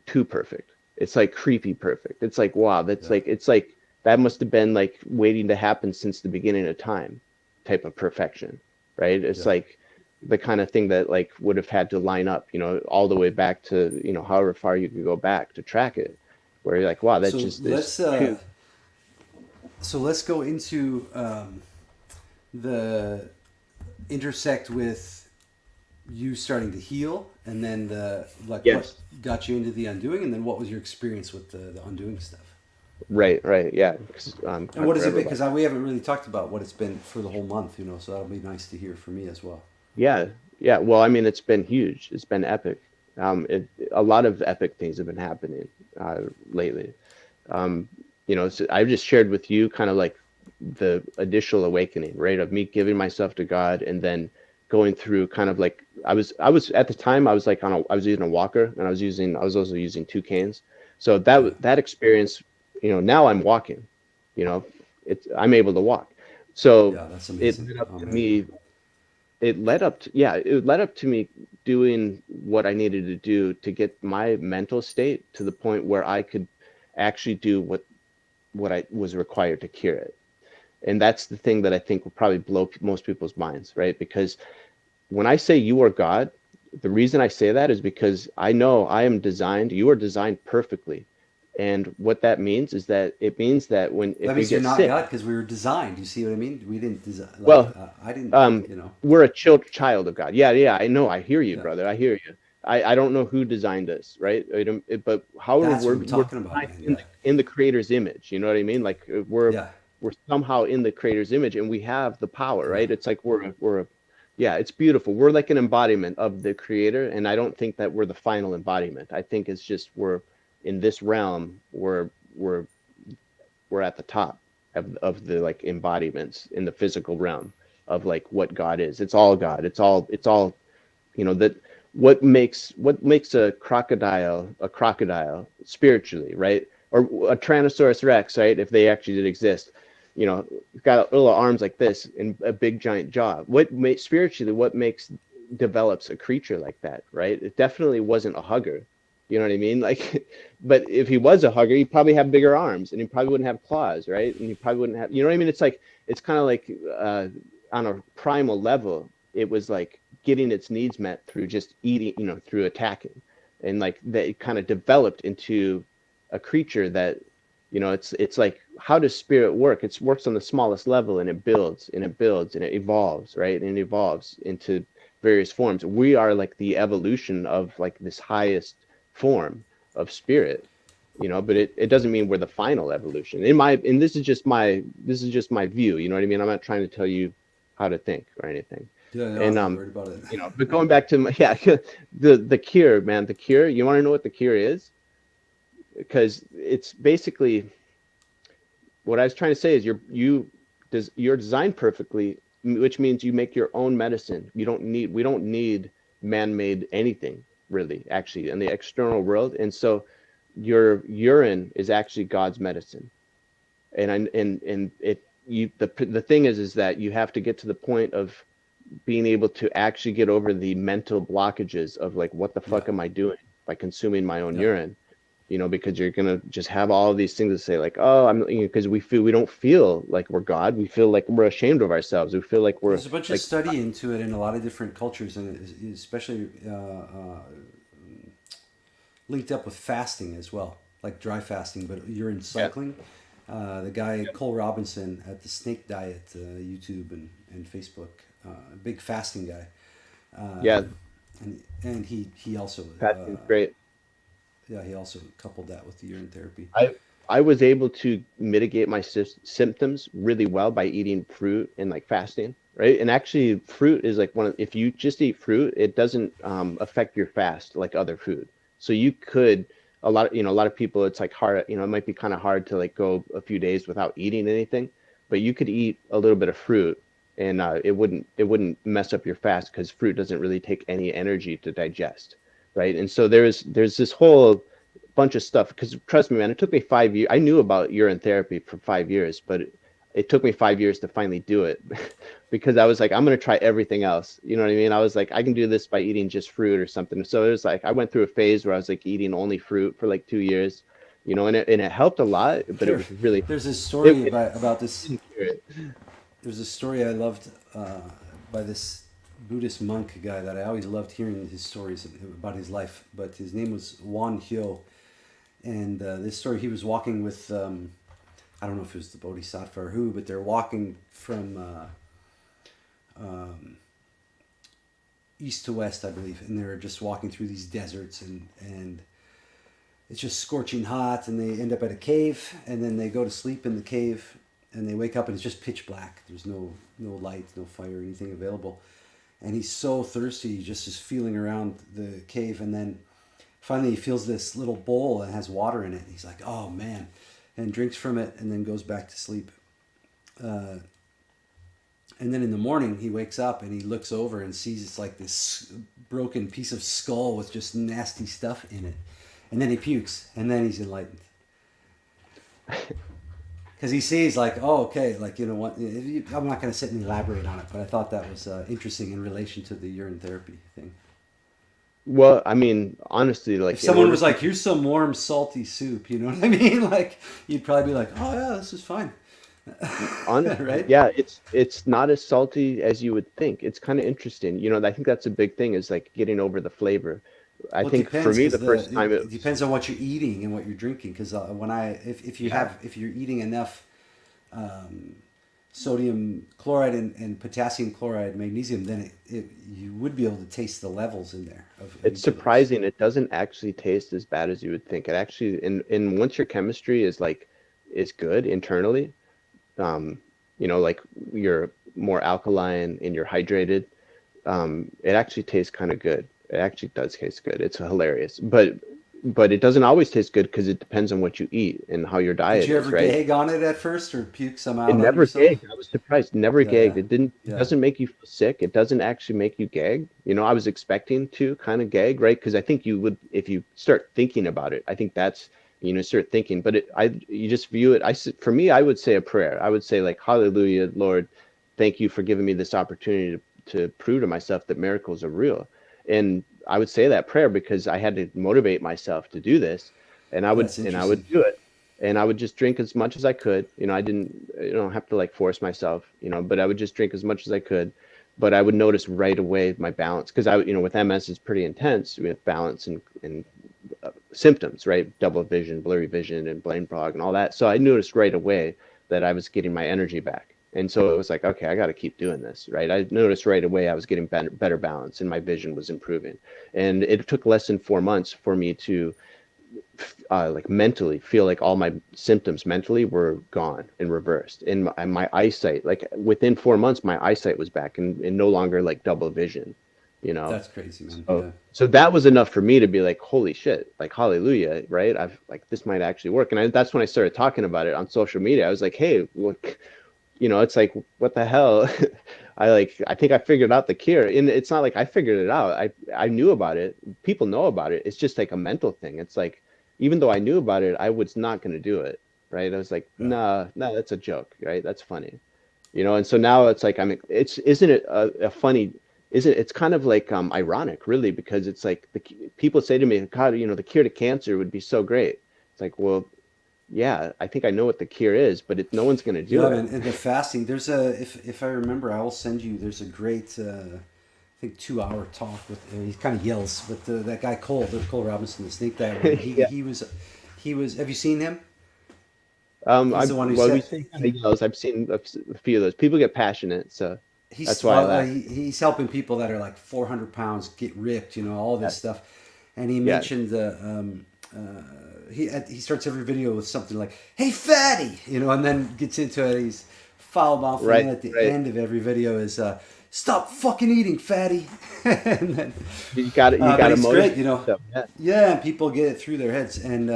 too perfect. It's like creepy perfect. It's like, wow, that's Yeah. like, it's like that must have been like waiting to happen since the beginning of time type of perfection, right? It's Yeah. like the kind of thing that like would have had to line up, all the way back to, however far you could go back to track it, where you're like, wow, that So just, there's let's two. go into the intersect with you starting to heal, and then the like what Yes. got you into the undoing, and then what was your experience with the undoing stuff, Right. Yeah. 'Cause, and I'm what has it forever been? about. Because we haven't really talked about what it's been for the whole month, so that'll be nice to hear for me as well. Yeah. Yeah. Well, I mean, it's been huge. It's been epic. A lot of epic things have been happening, lately. Um, so I've just shared with you kind of like the initial awakening, right? Of me giving myself to God and then going through kind of like I was at the time I was like I was using a walker, and I was also using two canes. So Yeah, that experience, now I'm walking, you know, I'm able to walk. So yeah, that's it amazing. led up Oh to man, me it led up to me doing what I needed to do to get my mental state to the point where I could actually do what I was required to cure it. And that's the thing that I think will probably blow most people's minds, right? Because when I say you are God, the reason I say that is because I know you are designed perfectly. And what that means is that it means that that if we means you're get not sick, God because we were designed. You see what I mean? We didn't design well, I didn't. um, You know. we're a child of God. Yeah, I know. I hear you, Yeah, brother. I hear you. I don't know who designed us, right? But however, that's what I'm we're talking about, designed man. in Yeah, the Creator's image. You know what I mean? Like yeah, we're somehow in the Creator's image, and we have the power, yeah. right? It's like yeah, it's beautiful. We're like an embodiment of the Creator, and I don't think that we're the final embodiment. I think it's just we're in this realm. We're we're at the top of the like embodiments in the physical realm of like what God is. It's all God. It's all that what makes a crocodile spiritually, right? Or a Tyrannosaurus Rex, right? If they actually did exist, got little arms like this and a big giant jaw. Spiritually, what makes develops a creature like that, right? It definitely wasn't a hugger. You know what I mean? Like, but if he was a hugger, he'd probably have bigger arms and he probably wouldn't have claws, right? And he probably wouldn't have, you know what I mean? It's kind of like on a primal level, it was like getting its needs met through just eating, through attacking. And like that it kind of developed into a creature that, it's like, how does spirit work? It works on the smallest level, and it builds and it builds and it evolves, right? And it evolves into various forms. We are like the evolution of like this highest form of spirit, but it doesn't mean we're the final evolution. And this is just my view, you know what I mean? I'm not trying to tell you how to think or anything. Yeah, no, I'm And not worried about it. but going back to yeah, the cure, man, the cure, you want to know what the cure is? Because it's basically what I was trying to say is you're designed perfectly, which means you make your own medicine. We don't need man-made anything really, actually, in the external world. And so your urine is actually God's medicine. And the thing is that you have to get to the point of being able to actually get over the mental blockages of like, what the Yeah, fuck am I doing by consuming my own yeah. urine? Because you're gonna just have all of these things to say like, oh, because we don't feel like we're God. We feel like we're ashamed of ourselves. We feel like we're There's a bunch of like, study into it in a lot of different cultures, and especially linked up with fasting as well, like dry fasting, but urine yeah, cycling. The guy Cole Robinson at the Snake Diet, YouTube and Facebook, big fasting guy, yeah, and he also fasting's great. yeah, he also coupled that with the urine therapy. I was able to mitigate my symptoms really well by eating fruit and like fasting, right? And actually, fruit is like if you just eat fruit, it doesn't affect your fast like other food. So you could a lot of people, it's like hard, it might be kind of hard to like go a few days without eating anything, but you could eat a little bit of fruit and it wouldn't mess up your fast because fruit doesn't really take any energy to digest, right? And so there's this whole bunch of stuff, because trust me, man, it took me 5 years. I knew about urine therapy for 5 years, but it took me 5 years to finally do it because I was like, I'm going to try everything else. You know what I mean? I was like, I can do this by eating just fruit or something. So it was like, I went through a phase where I was like eating only fruit for like 2 years, and it helped a lot, but it Sure. was really, There's a it, story it about this. didn't cure it. There's a story I loved by this Buddhist monk guy that I always loved hearing his stories about his life. But his name was Wan Hyo, and this story, he was walking with I don't know if it was the Bodhisattva or who, but they're walking from um, east to west, I believe, and they're just walking through these deserts, and it's just scorching hot, and they end up at a cave, and then they go to sleep in the cave, and they wake up and it's just pitch black. There's no light, no fire, anything available, and he's so thirsty, he just is feeling around the cave, and then finally he feels this little bowl that has water in it. He's like, oh man, and drinks from it, and then goes back to sleep. And then in the morning he wakes up and he looks over and sees it's like this broken piece of skull with just nasty stuff in it. And then he pukes, and then he's enlightened. Because he sees like, oh, okay, like, you know what, I'm not going to sit and elaborate on it, but I thought that was interesting in relation to the urine therapy thing. Well, I mean, honestly, like If someone was like, here's some warm, salty soup, you know what I mean? Like, you'd probably be like, oh yeah, this is fine. Right? yeah, it's not as salty as you would think. It's kind of interesting. I think that's a big thing, is like getting over the flavor. I Well, it think for depends me, because the first time it depends on what you're eating and what you're drinking. Because if you're eating enough sodium chloride and potassium chloride, magnesium, then you would be able to taste the levels in there of it's each of those. surprising. It doesn't actually taste as bad as you would think. It actually, and once your chemistry is good internally, like you're more alkaline and you're hydrated, it actually tastes kind of good. It actually does taste good. It's hilarious, but it doesn't always taste good because it depends on what you eat and how your Did diet you is, ever right? gag on it at first or puke some out It on never yourself? gagged. I was surprised. Never Yeah, gagged. It yeah. doesn't make you feel sick. It doesn't actually make you gag. I was expecting to kind of gag, right? Because I think you would, if you start thinking about it. I think that's, start thinking, but you just view it. For me, I would say a prayer. I would say like, Hallelujah, Lord, thank you for giving me this opportunity to prove to myself that miracles are real. And I would say that prayer because I had to motivate myself to do this, and I would That's and I interesting. would do it, and I would just drink as much as I could. I didn't, have to like force myself, but I would just drink as much as I could. But I would notice right away my balance, because with MS, it's pretty intense with balance and symptoms, right? Double vision, blurry vision, and brain fog and all that. So I noticed right away that I was getting my energy back. And so it was like, okay, I got to keep doing this, right? I noticed right away I was getting better balance and my vision was improving. And it took less than 4 months for me to like mentally feel like all my symptoms mentally were gone and reversed. And my eyesight, like within 4 months, my eyesight was back and no longer like double vision, you know? That's crazy, man. So, Yeah. so that was enough for me to be like, holy shit, like hallelujah, right? I've like, this might actually work. And that's when I started talking about it on social media. I was like, hey, look, it's like, what the hell? I think I figured out the cure. And it's not like I figured it out. I knew about it. People know about it. It's just like a mental thing. It's like, even though I knew about it, I was not going to do it. Right. I was like, Yeah. nah, that's a joke. Right. That's funny. And so now it's like, isn't it a funny, it's kind of like ironic really, because it's like people say to me, God, the cure to cancer would be so great. It's like, well, yeah, I think I know what the cure is, but no one's going to do Yeah, it. man. And the fasting, if I remember, I will send you, there's a great, I think 2 hour talk with, he kind of yells, but that guy Cole Robinson, the snake diver, Yeah. he was, have you seen him? He's the one who Well, we said, say kind of yells. I've seen a few of those. People get passionate, so that's why I laugh. he's helping people that are like 400 pounds get ripped, all this Yes, stuff. And he yes, mentioned he starts every video with something like, "Hey fatty," and then gets into it. He's foul mouth, and then right, at the right. end of every video is, "Stop fucking eating, fatty." And then, You got but to it's great, motivate yourself. Yeah, yeah, and people get it through their heads. And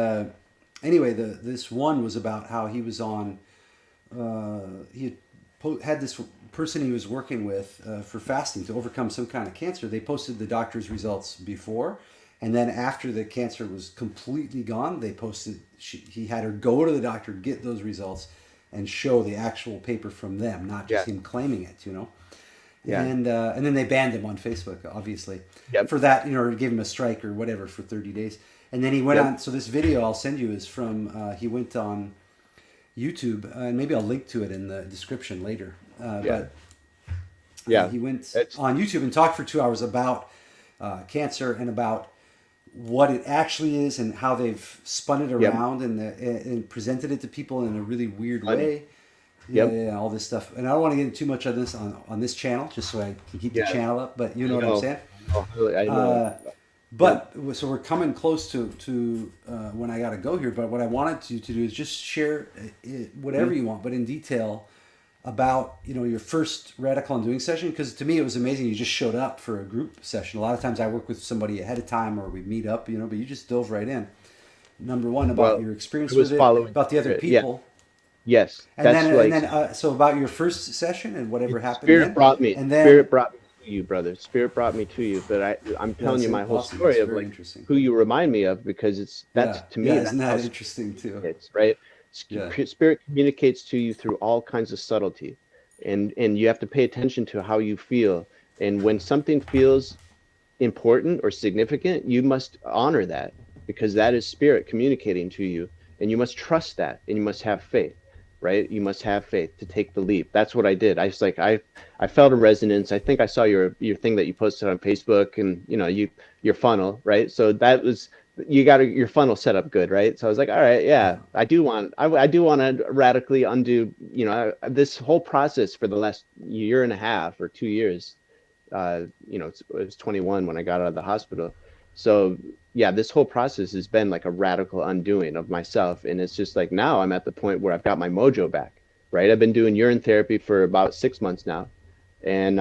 anyway, this one was about how he was on. He had had this person he was working with for fasting to overcome some kind of cancer, they posted the doctor's results before, and then after the cancer was completely gone, they posted, he had her go to the doctor, get those results, and show the actual paper from them, not just Yeah. him claiming it, you know. Yeah. And then they banned him on Facebook, obviously, Yep. for that, you know, or gave him a strike or whatever for 30 days. And then he went Yep. on. So this video I'll send you is from he went on YouTube, and maybe I'll link to it in the description later. Yeah. But Yeah. he went It's on YouTube and talked for 2 hours about cancer and about what it actually is and how they've spun it Yep. around and presented it to people in a really weird Funny. way. Yep. Yeah, all this stuff. And I don't want to get into too much of this on this channel, just so I can keep the Yeah. channel up. But you know what I'm saying. I know. But so we're coming close to when I got to go here. But what I wanted you to do is just share whatever you want, but in detail about, you know, your first radical undoing session. Because to me it was amazing. You just showed up for a group session. A lot of times I work with somebody ahead of time or we meet up, you know. But you just dove right in. Number one, about your experience with it, about the other people. Yeah. Yes. And then so about your first session and whatever happened. Spirit brought me. And then, Spirit brought me to you, brother. Spirit brought me to you. But I'm telling you my whole awesome. story It's of very like interesting. who you remind me of, because to me isn't that how interesting too? it's right. Yeah. Spirit communicates to you through all kinds of subtlety, and you have to pay attention to how you feel. And when something feels important or significant, you must honor that, because that is spirit communicating to you, and you must trust that, and you must have faith. Right? You must have faith to take the leap. That's what I did. I was like, I felt a resonance. I think I saw your thing that you posted on Facebook, and you know, your funnel, right? So that was, you got your funnel set up good, right? So I was like, all right, yeah, I do want to radically undo, you know, this whole process for the last year and a half or 2 years. You know, it was 21 when I got out of the hospital. So yeah, this whole process has been like a radical undoing of myself. And it's just like, now I'm at the point where I've got my mojo back, right? I've been doing urine therapy for about 6 months now. And,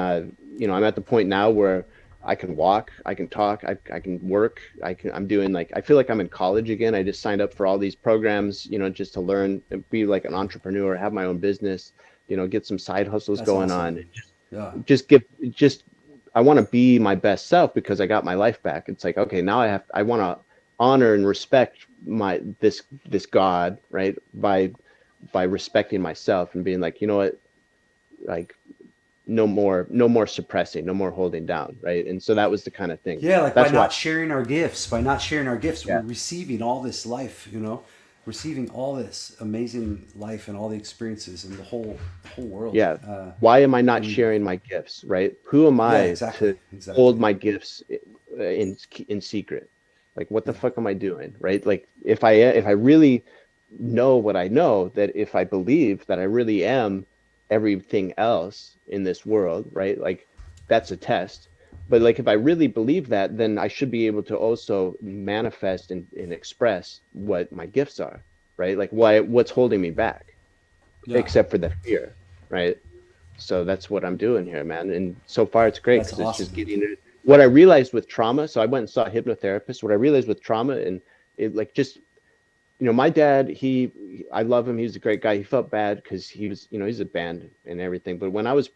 you know, I'm at the point now where I can walk, I can talk, I can work, I'm doing like, I feel like I'm in college again. I just signed up for all these programs, you know, just to learn and be like an entrepreneur, have my own business, you know, get some side hustles going on. And just I want to be my best self, because I got my life back. It's like, okay, now I want to honor and respect this God, right? By respecting myself and being like, you know what, like no more suppressing, no more holding down, right? And so that was the kind of thing. Yeah, like by not sharing our gifts, we're receiving all this life, you know, receiving all this amazing life and all the experiences and the whole world. Yeah. Why am I not sharing my gifts, right? Who am I to hold my gifts in secret? Like, what the fuck am I doing, right? Like, if I really know what I know, that if I believe that I really am everything else in this world, right? Like, that's a test. But like, if I really believe that, then I should be able to also manifest and express what my gifts are, right? Like what's holding me back, except for the fear, right? So that's what I'm doing here, man. And so far it's great, because it's just getting it. What I realized with trauma, so I went and saw a hypnotherapist. What I realized with trauma, and it like just, you know, my dad, I love him. He's a great guy. He felt bad because he was, you know, he's a band and everything. But when I was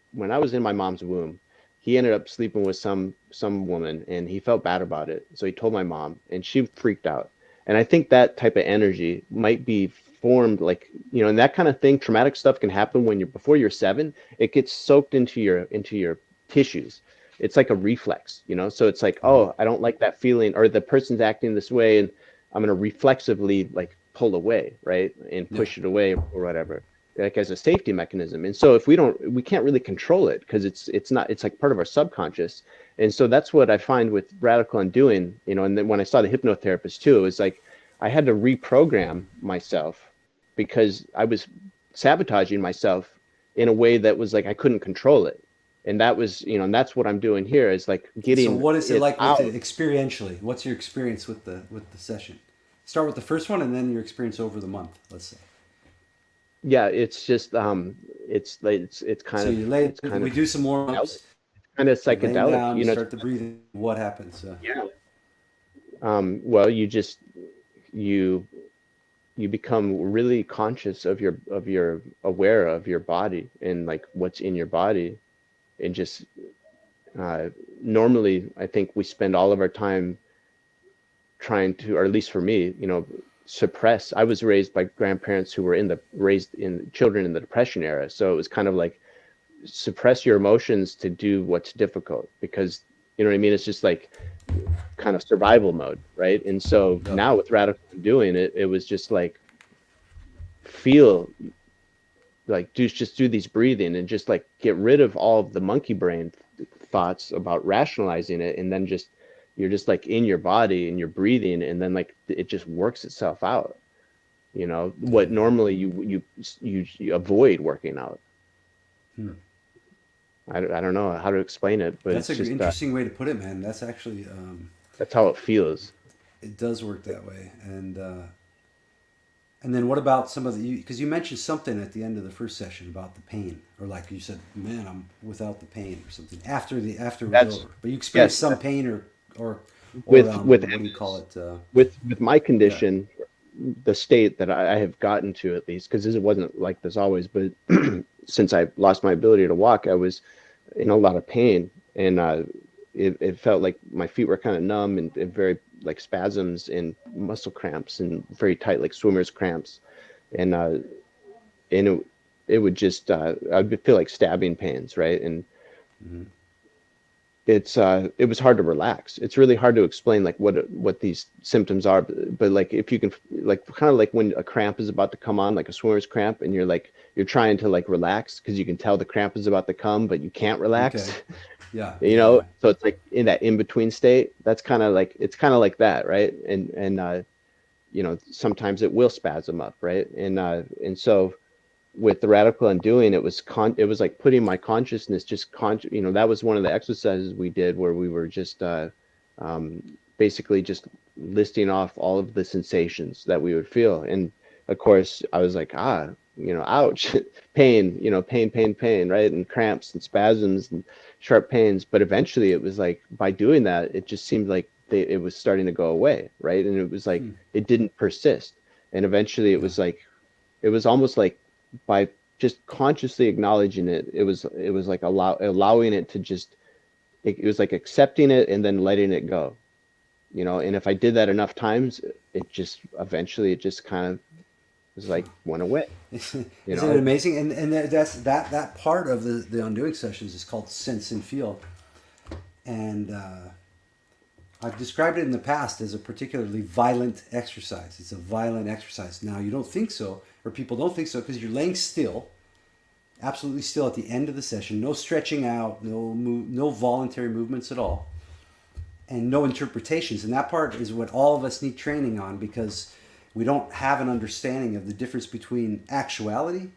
in my mom's womb, he ended up sleeping with some woman, and he felt bad about it. So he told my mom, and she freaked out. And I think that type of energy might be formed, like, you know, and that kind of thing, traumatic stuff can happen when before you're 7, it gets soaked into your tissues. It's like a reflex, you know? So it's like, oh, I don't like that feeling, or the person's acting this way, and I'm going to reflexively like pull away, right? And push it away or whatever, like as a safety mechanism. And so if we can't really control it, because it's like part of our subconscious. And so that's what I find with radical undoing, you know. And then when I saw the hypnotherapist too, it was like I had to reprogram myself, because I was sabotaging myself in a way that was like I couldn't control it. And that was, you know, and that's what I'm doing here, is like getting. So what is it like with it experientially? What's your experience with the session? Start with the first one, and then your experience over the month, let's say. Yeah, it's just it's kind of. We do some more ups. Kind of psychedelic, down, you know. Start the breathing. What happens? Yeah. Well, you you become really conscious of your aware of your body and like what's in your body, and just normally I think we spend all of our time trying to, or at least for me, suppress. I was raised by grandparents who were raised in children in the Depression era, so it was kind of like suppress your emotions to do what's difficult, because you know what I mean, it's just like kind of survival mode, right? And so now with radical doing it, it was just like feel like just do these breathing and just like get rid of all of the monkey brain thoughts about rationalizing it, and then just you're just like in your body and you're breathing, and then like it just works itself out, what normally you avoid working out. I don't know how to explain it, but That's it's an just interesting way to put it, man. That's actually that's how it feels. it does work that way. And then what about some of because you mentioned something at the end of the first session about the pain, or like you said, man, I'm without the pain or something after it was over. But you experienced some pain or with what do you call it? With my condition, the state that I have gotten to, at least, because it wasn't like this always, but since I lost my ability to walk, I was in a lot of pain, and it felt like my feet were kind of numb and very like spasms and muscle cramps and very tight like swimmer's cramps, and it would just I'd feel like stabbing pains, right? And it was hard to relax. It's really hard to explain like what these symptoms are, but like if you can, like kind of like when a cramp is about to come on, like a swimmer's cramp, and you're trying to like relax because you can tell the cramp is about to come, but you can't relax. Okay. Yeah. So it's like in that in-between state. It's kind of like that, right? And sometimes it will spasm up, right? And so with the radical undoing, it was like putting my consciousness that was one of the exercises we did, where we were just basically just listing off all of the sensations that we would feel. And of course I was like, ouch, pain, pain, right? And cramps and spasms and sharp pains. But eventually it was like, by doing that, it just seemed like it was starting to go away, right? And it was like, it didn't persist. And eventually it was like, it was almost like by just consciously acknowledging it, it was like allowing it to just, it was like accepting it and then letting it go, and if I did that enough times, it just eventually it just kind of was like went away. Isn't it amazing? And that's that part of the undoing sessions is called sense and feel. And I've described it in the past as a particularly violent exercise. It's a violent exercise. Now, you don't think so, or people don't think so, because you're laying still, absolutely still at the end of the session. No stretching out, no voluntary movements at all, and no interpretations. And that part is what all of us need training on, because we don't have an understanding of the difference between actuality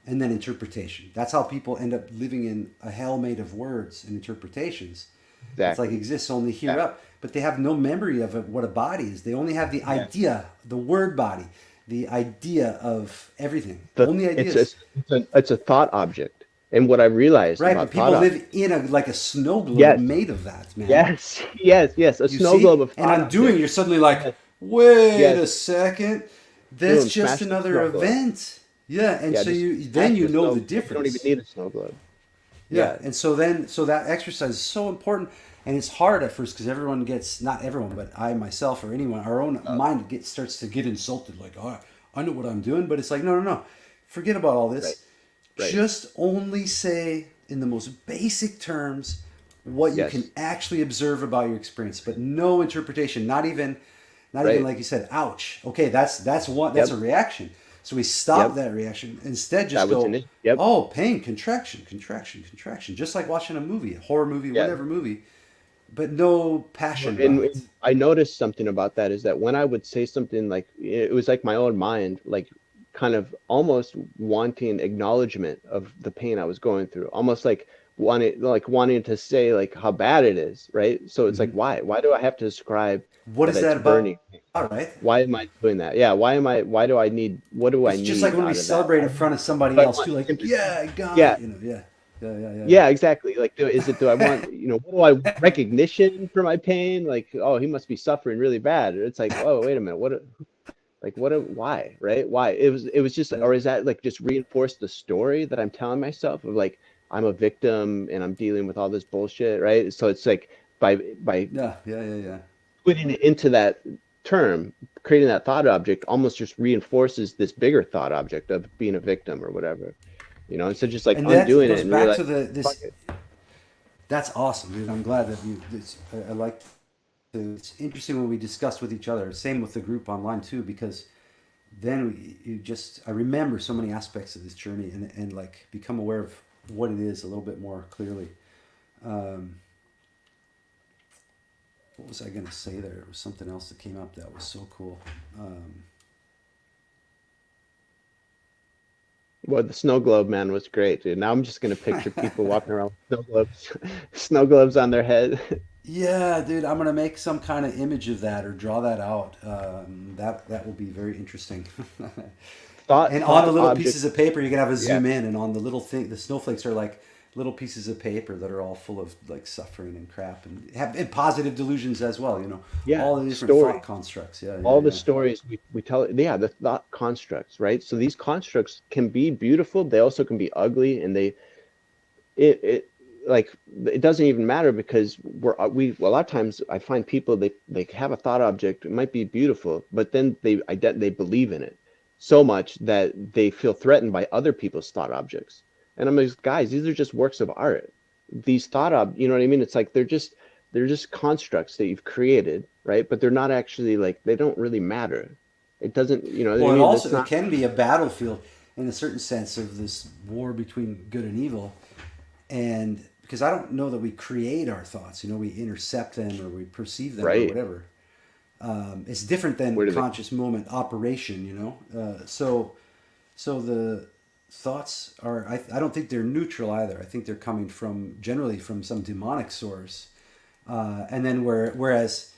and then interpretation. That's how people end up living in a hell made of words and interpretations. Exactly. It's like exists only here up, but they have no memory of what a body is. They only have the idea, the word body, the idea of everything. Only ideas. It's a thought object. And what I realized, right? But people live in a snow globe made of that, man. Yes. A snow globe of thought. And undoing, you're suddenly like, wait a second, that's just another event. Yeah, and so you know the difference. You don't even need a snow globe. Yeah, and so that exercise is so important, and it's hard at first because everyone gets, not everyone, but I myself or anyone, our own mind starts to get insulted, like, oh, I know what I'm doing, but it's like, no, forget about all this. Right. Just only say in the most basic terms what you can actually observe about your experience, but no interpretation, not even like you said, ouch. Okay, that's a reaction. So we stop that reaction. Instead, just go, oh, pain, contraction, just like watching a movie, a horror movie, whatever movie, but no passion. And I noticed something about that is that when I would say something like, it was like my own mind, like kind of almost wanting acknowledgement of the pain I was going through, almost like wanting to say like how bad it is, right? So it's like, why do I have to describe what is that about? All right. Why am I doing that? Yeah. What do I need? It's just like when we celebrate in front of somebody else, you're like, yeah, God, yeah, exactly. Like, do I want, what do I recognition for my pain? Like, oh, he must be suffering really bad. It's like, oh, wait a minute. Like why, right? Why? It was just, Yeah. or is that like just reinforce the story that I'm telling myself of like I'm a victim and I'm dealing with all this bullshit, right? So it's like by Yeah. Yeah. Yeah. Yeah. putting it into that term, creating that thought object almost just reinforces this bigger thought object of being a victim or whatever, instead of just like And that undoing it goes and back realize, to the fuck this. it. That's awesome, dude. I'm glad that you. I like. It's interesting when we discuss with each other. Same with the group online too, because then you just. I remember so many aspects of this journey, and like become aware of what it is a little bit more clearly. Um, what was I going to say there? It was something else that came up that was so cool. Um, Well, the snow globe man was great, dude. Now I'm just gonna picture people walking around with snow globes, snow globes on their head. yeah, dude, I'm gonna make some kind of image of that or draw that out. That will be very interesting. And on the Thought little object. pieces of paper, you can have a Yeah, zoom in, and on the little thing, the snowflakes are like little pieces of paper that are all full of like suffering and crap, and positive delusions as well. yeah. All the different thought Stories. constructs. Yeah, yeah, All the yeah. stories we tell. Yeah, the thought constructs, right? So these constructs can be beautiful. They also can be ugly, and it like it doesn't even matter because we a lot of times I find people they have a thought object. It might be beautiful, but then they believe in it so much that they feel threatened by other people's thought objects. And I'm like, guys, these are just works of art. These you know what I mean? It's like they're just constructs that you've created, right? But they're not actually like they don't really matter. It doesn't, you know what I Well, mean? It's it not can be a battlefield in a certain sense of this war between good and evil, and because I don't know that we create our thoughts, we intercept them or we perceive them or right. whatever. It's different than Where do they? conscious moment operation, so the thoughts are, I don't think they're neutral either. I think they're coming from generally from some demonic source. And then whereas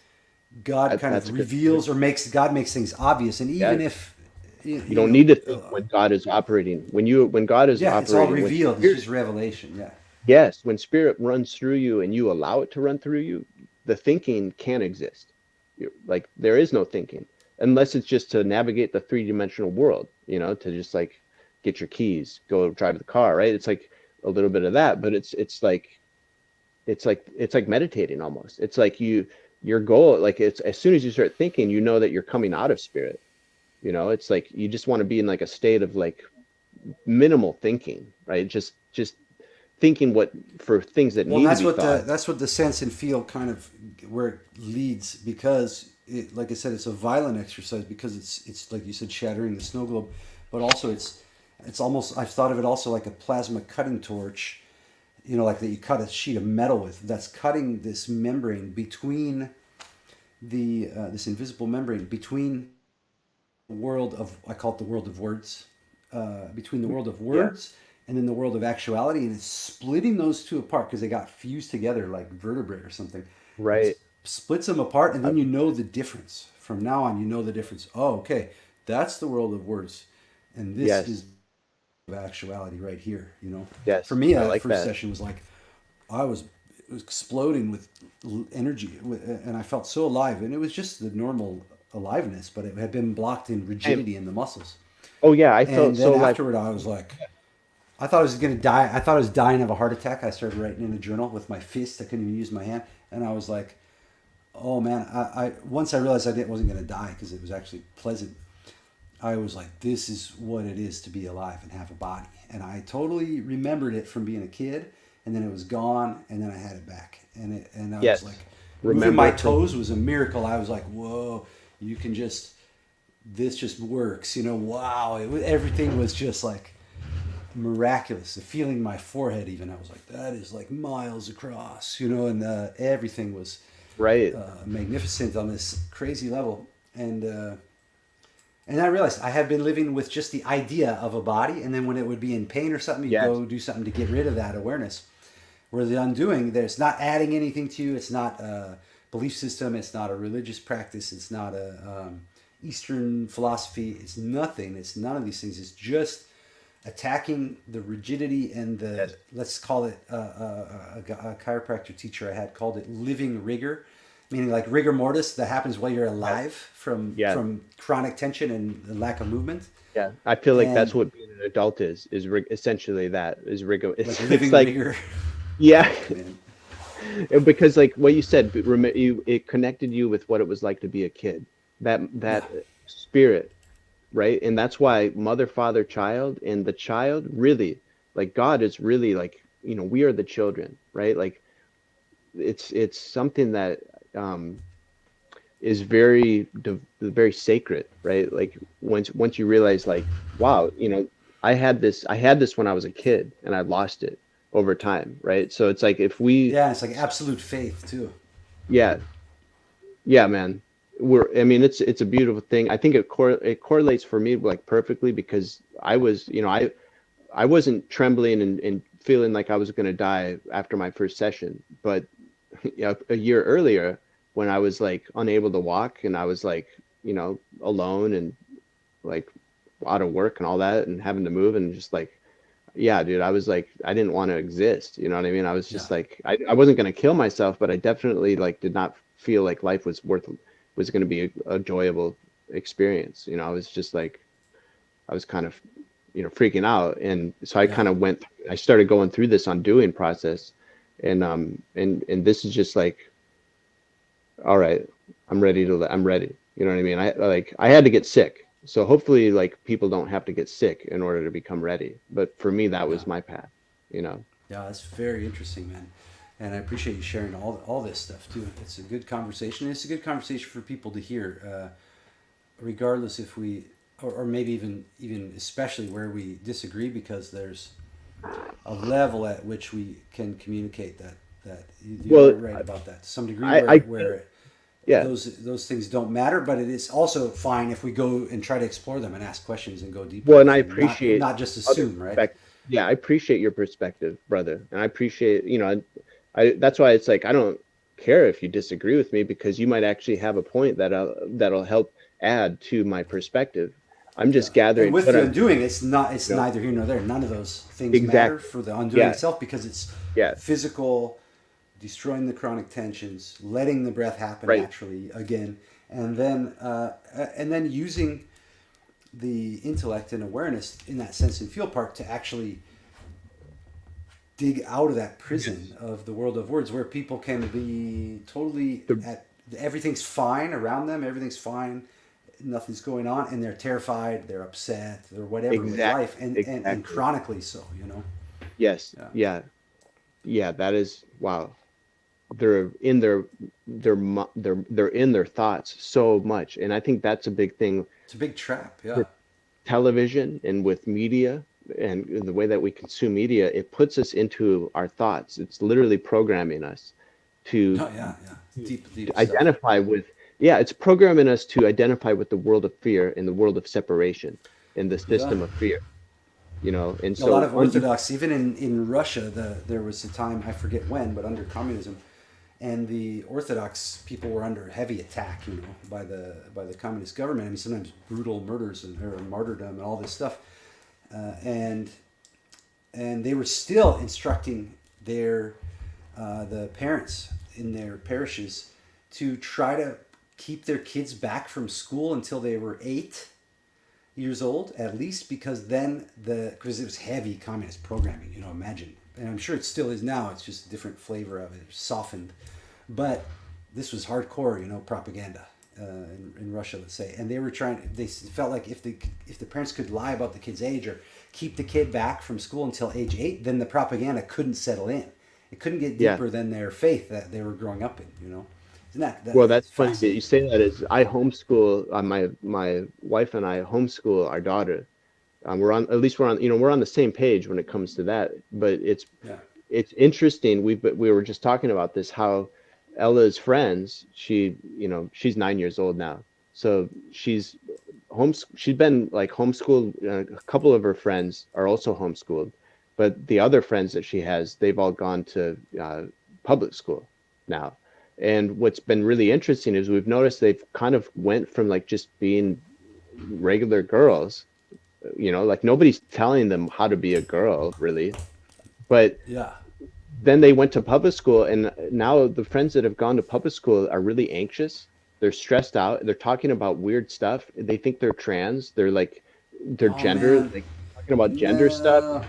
God kind That's of a good point. reveals or God makes things obvious. And even Yes. if, You don't need to think when God is operating. When God is yeah, it's all operating, when revealed. It's spirit, just revelation. Yeah. yes, when spirit runs through you and you allow it to run through you, the thinking can't exist. Like there is no thinking unless it's just to navigate the three-dimensional world, to just like get your keys, go drive the car, right? It's like a little bit of that, but it's like meditating almost. It's like your goal, like it's as soon as you start thinking, you know that you're coming out of spirit. It's like you just want to be in like a state of like minimal thinking, right? Just thinking what for things that Well, and need to be thought. that's what the sense and feel kind of where it leads, because like I said, it's a violent exercise because it's like you said, shattering the snow globe, but also it's almost, I've thought of it also like a plasma cutting torch, like that you cut a sheet of metal with, that's cutting this membrane between this invisible membrane between the world of, I call it the world of words, between the world of Yeah, words and then the world of actuality, and it's splitting those two apart because they got fused together like vertebrae or something. right. Splits them apart, and Uh, then you know the difference. From now on, you know the difference. Oh, okay, that's the world of words, and this is yes, of actuality right here. For yes, me, I that like first that. session was like I was exploding with energy, and I felt so alive, and it was just the normal aliveness, but it had been blocked in And rigidity in the muscles. oh yeah, I felt And then so like afterward, I was like, I thought I was going to die. I thought I was dying of a heart attack. I started writing in a journal with my fist. I couldn't even use my hand. And I was like, oh man, I once I realized wasn't going to die because it was actually pleasant. I was like, this is what it is to be alive and have a body. And I totally remembered it from being a kid. And then it was gone. And then I had it back. And I was like, yes, moving remember my it from toes was a miracle. I was like, whoa, you can just, this just works. Wow. Everything was just like, miraculous. The feeling in my forehead, even, I was like, that is like miles across, and everything was right. magnificent on this crazy level. And I realized I had been living with just the idea of a body, and then when it would be in pain or something, you Yes, go do something to get rid of that awareness. Where the undoing, there's not adding anything to you. It's not a belief system. It's not a religious practice. It's not a Eastern philosophy. It's nothing. It's none of these things. It's just attacking the rigidity and yes, let's call it, a chiropractor teacher I had called it living rigor. meaning like rigor mortis that happens while you're Yeah. alive Yeah. from chronic tension and the lack of movement, Yeah. I feel like that's and what being an adult is essentially that is rigor. like It's living like, rigor. yeah. Man, Because like what you said, it connected you with what it was like to be a kid. That yeah, spirit, right? And that's why mother, father, child, and the child really, like God is really like, we are the children, right? Like it's something that um is very sacred, right? Like once you realize like, wow, I had this when I was a kid and I lost it over time, right? So it's like if we, yeah. It's like absolute faith too. yeah, yeah, man. I mean, it's a beautiful thing. I think it correlates for me like perfectly because I wasn't trembling and feeling like I was going to die after my first session, but a year earlier when I was like unable to walk and I was like, alone and like out of work and all that and having to move and just like, yeah, dude, I was like, I didn't want to exist. You know what I mean? I was Yeah, just like, I wasn't going to kill myself, but I definitely like did not feel like life was going to be a enjoyable experience. I was just like, I was kind of, freaking out. And so I yeah, kind of I started going through this undoing process. And this is just like, all right, I'm ready. You know what I mean? I had to get sick. So hopefully like people don't have to get sick in order to become ready. But for me, that yeah, was my path, you know? yeah. That's very interesting, man. And I appreciate you sharing all this stuff too. It's a good conversation. It's a good conversation for people to hear, regardless if we, or maybe even especially where we disagree, because there's a level at which we can communicate that you're Well, right about that to some degree, I where yeah. those things don't matter, but it is also fine if we go and try to explore them and ask questions and go deeper Well, and with I them, appreciate not just other assume, right? perspectives. Yeah, I appreciate your perspective, brother. And I appreciate, that's why it's like I don't care if you disagree with me because you might actually have a point that'll help add to my perspective. I'm Yeah. just And gathering with what the I'm, undoing, it's you know, neither here nor there. None of those things matter exactly. for the undoing Yeah, itself, because it's yeah, physical, destroying the chronic tensions, letting the breath happen right. naturally again, and then using the intellect and awareness in that sense and feel part to actually dig out of that prison Yes. of the world of words, where people can be totally The, at everything's fine around them, everything's fine, nothing's going on, and they're terrified, they're upset, or whatever with life, exactly, and exactly. chronically so, you know. Yes, Yeah, yeah, yeah. That is wow. They're in they're in their thoughts so much, and I think that's a big thing it's a big trap. Yeah. with television and with media and the way that we consume media. It puts us into our thoughts. It's literally programming us to, No, yeah, yeah. Deep to stuff. identify with, yeah, it's programming us to identify with the world of fear and the world of separation and the Yeah. system of fear, and A lot so of Orthodox, even in Russia, there was a time, I forget when, but under communism, and the Orthodox people were under heavy attack, by the communist government. I mean, sometimes brutal murders or martyrdom and all this stuff, and they were still instructing the parents in their parishes to try to keep their kids back from school until they were 8 years old at least, because then because it was heavy communist programming, imagine, and I'm sure it still is now, it's just a different flavor of it, softened, but this was hardcore, propaganda, in Russia, let's say, and they felt like if the parents could lie about the kid's age or keep the kid back from school until age 8, then the propaganda couldn't settle in, it couldn't get yeah. deeper than their faith that they were growing up in. Isn't that Well, that's funny that you fascinating? say that. Is I homeschool, my wife and I homeschool our daughter. We're on, at least we're on the same page when it comes to that. But Yeah, it's interesting. We were just talking about this, how Ella's friends, she's 9 years old now. So she's been like homeschooled. A couple of her friends are also homeschooled, but the other friends that she has, they've all gone to public school now. And what's been really interesting is we've noticed they've kind of went from like just being regular girls, like nobody's telling them how to be a girl really, but yeah, then they went to public school, and now the friends that have gone to public school are really anxious. They're stressed out. They're talking about weird stuff. They think they're trans. They're like their Oh gender, man, like talking about gender stuff. no.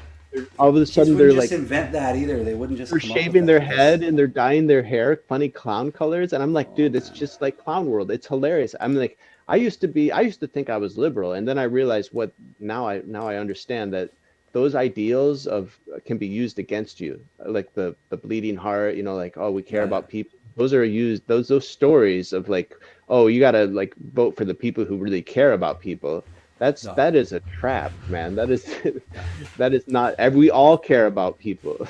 All of a Kids sudden wouldn't they're just like invent that either. They wouldn't just they're come up with shaving that. their That's head and they're dyeing their hair funny clown colors, and I'm like, oh dude, it's man. just like clown world. It's hilarious. I'm like, I used to think I was liberal, and then I realized what now I understand that those ideals of can be used against you, like the bleeding heart, you know, like, oh, we care Yeah, yeah. about people. Those are used, those stories of like, oh, you gotta like vote for the people who really care about people. No. That is a trap, man. That is Yeah. that is not, we all care about people,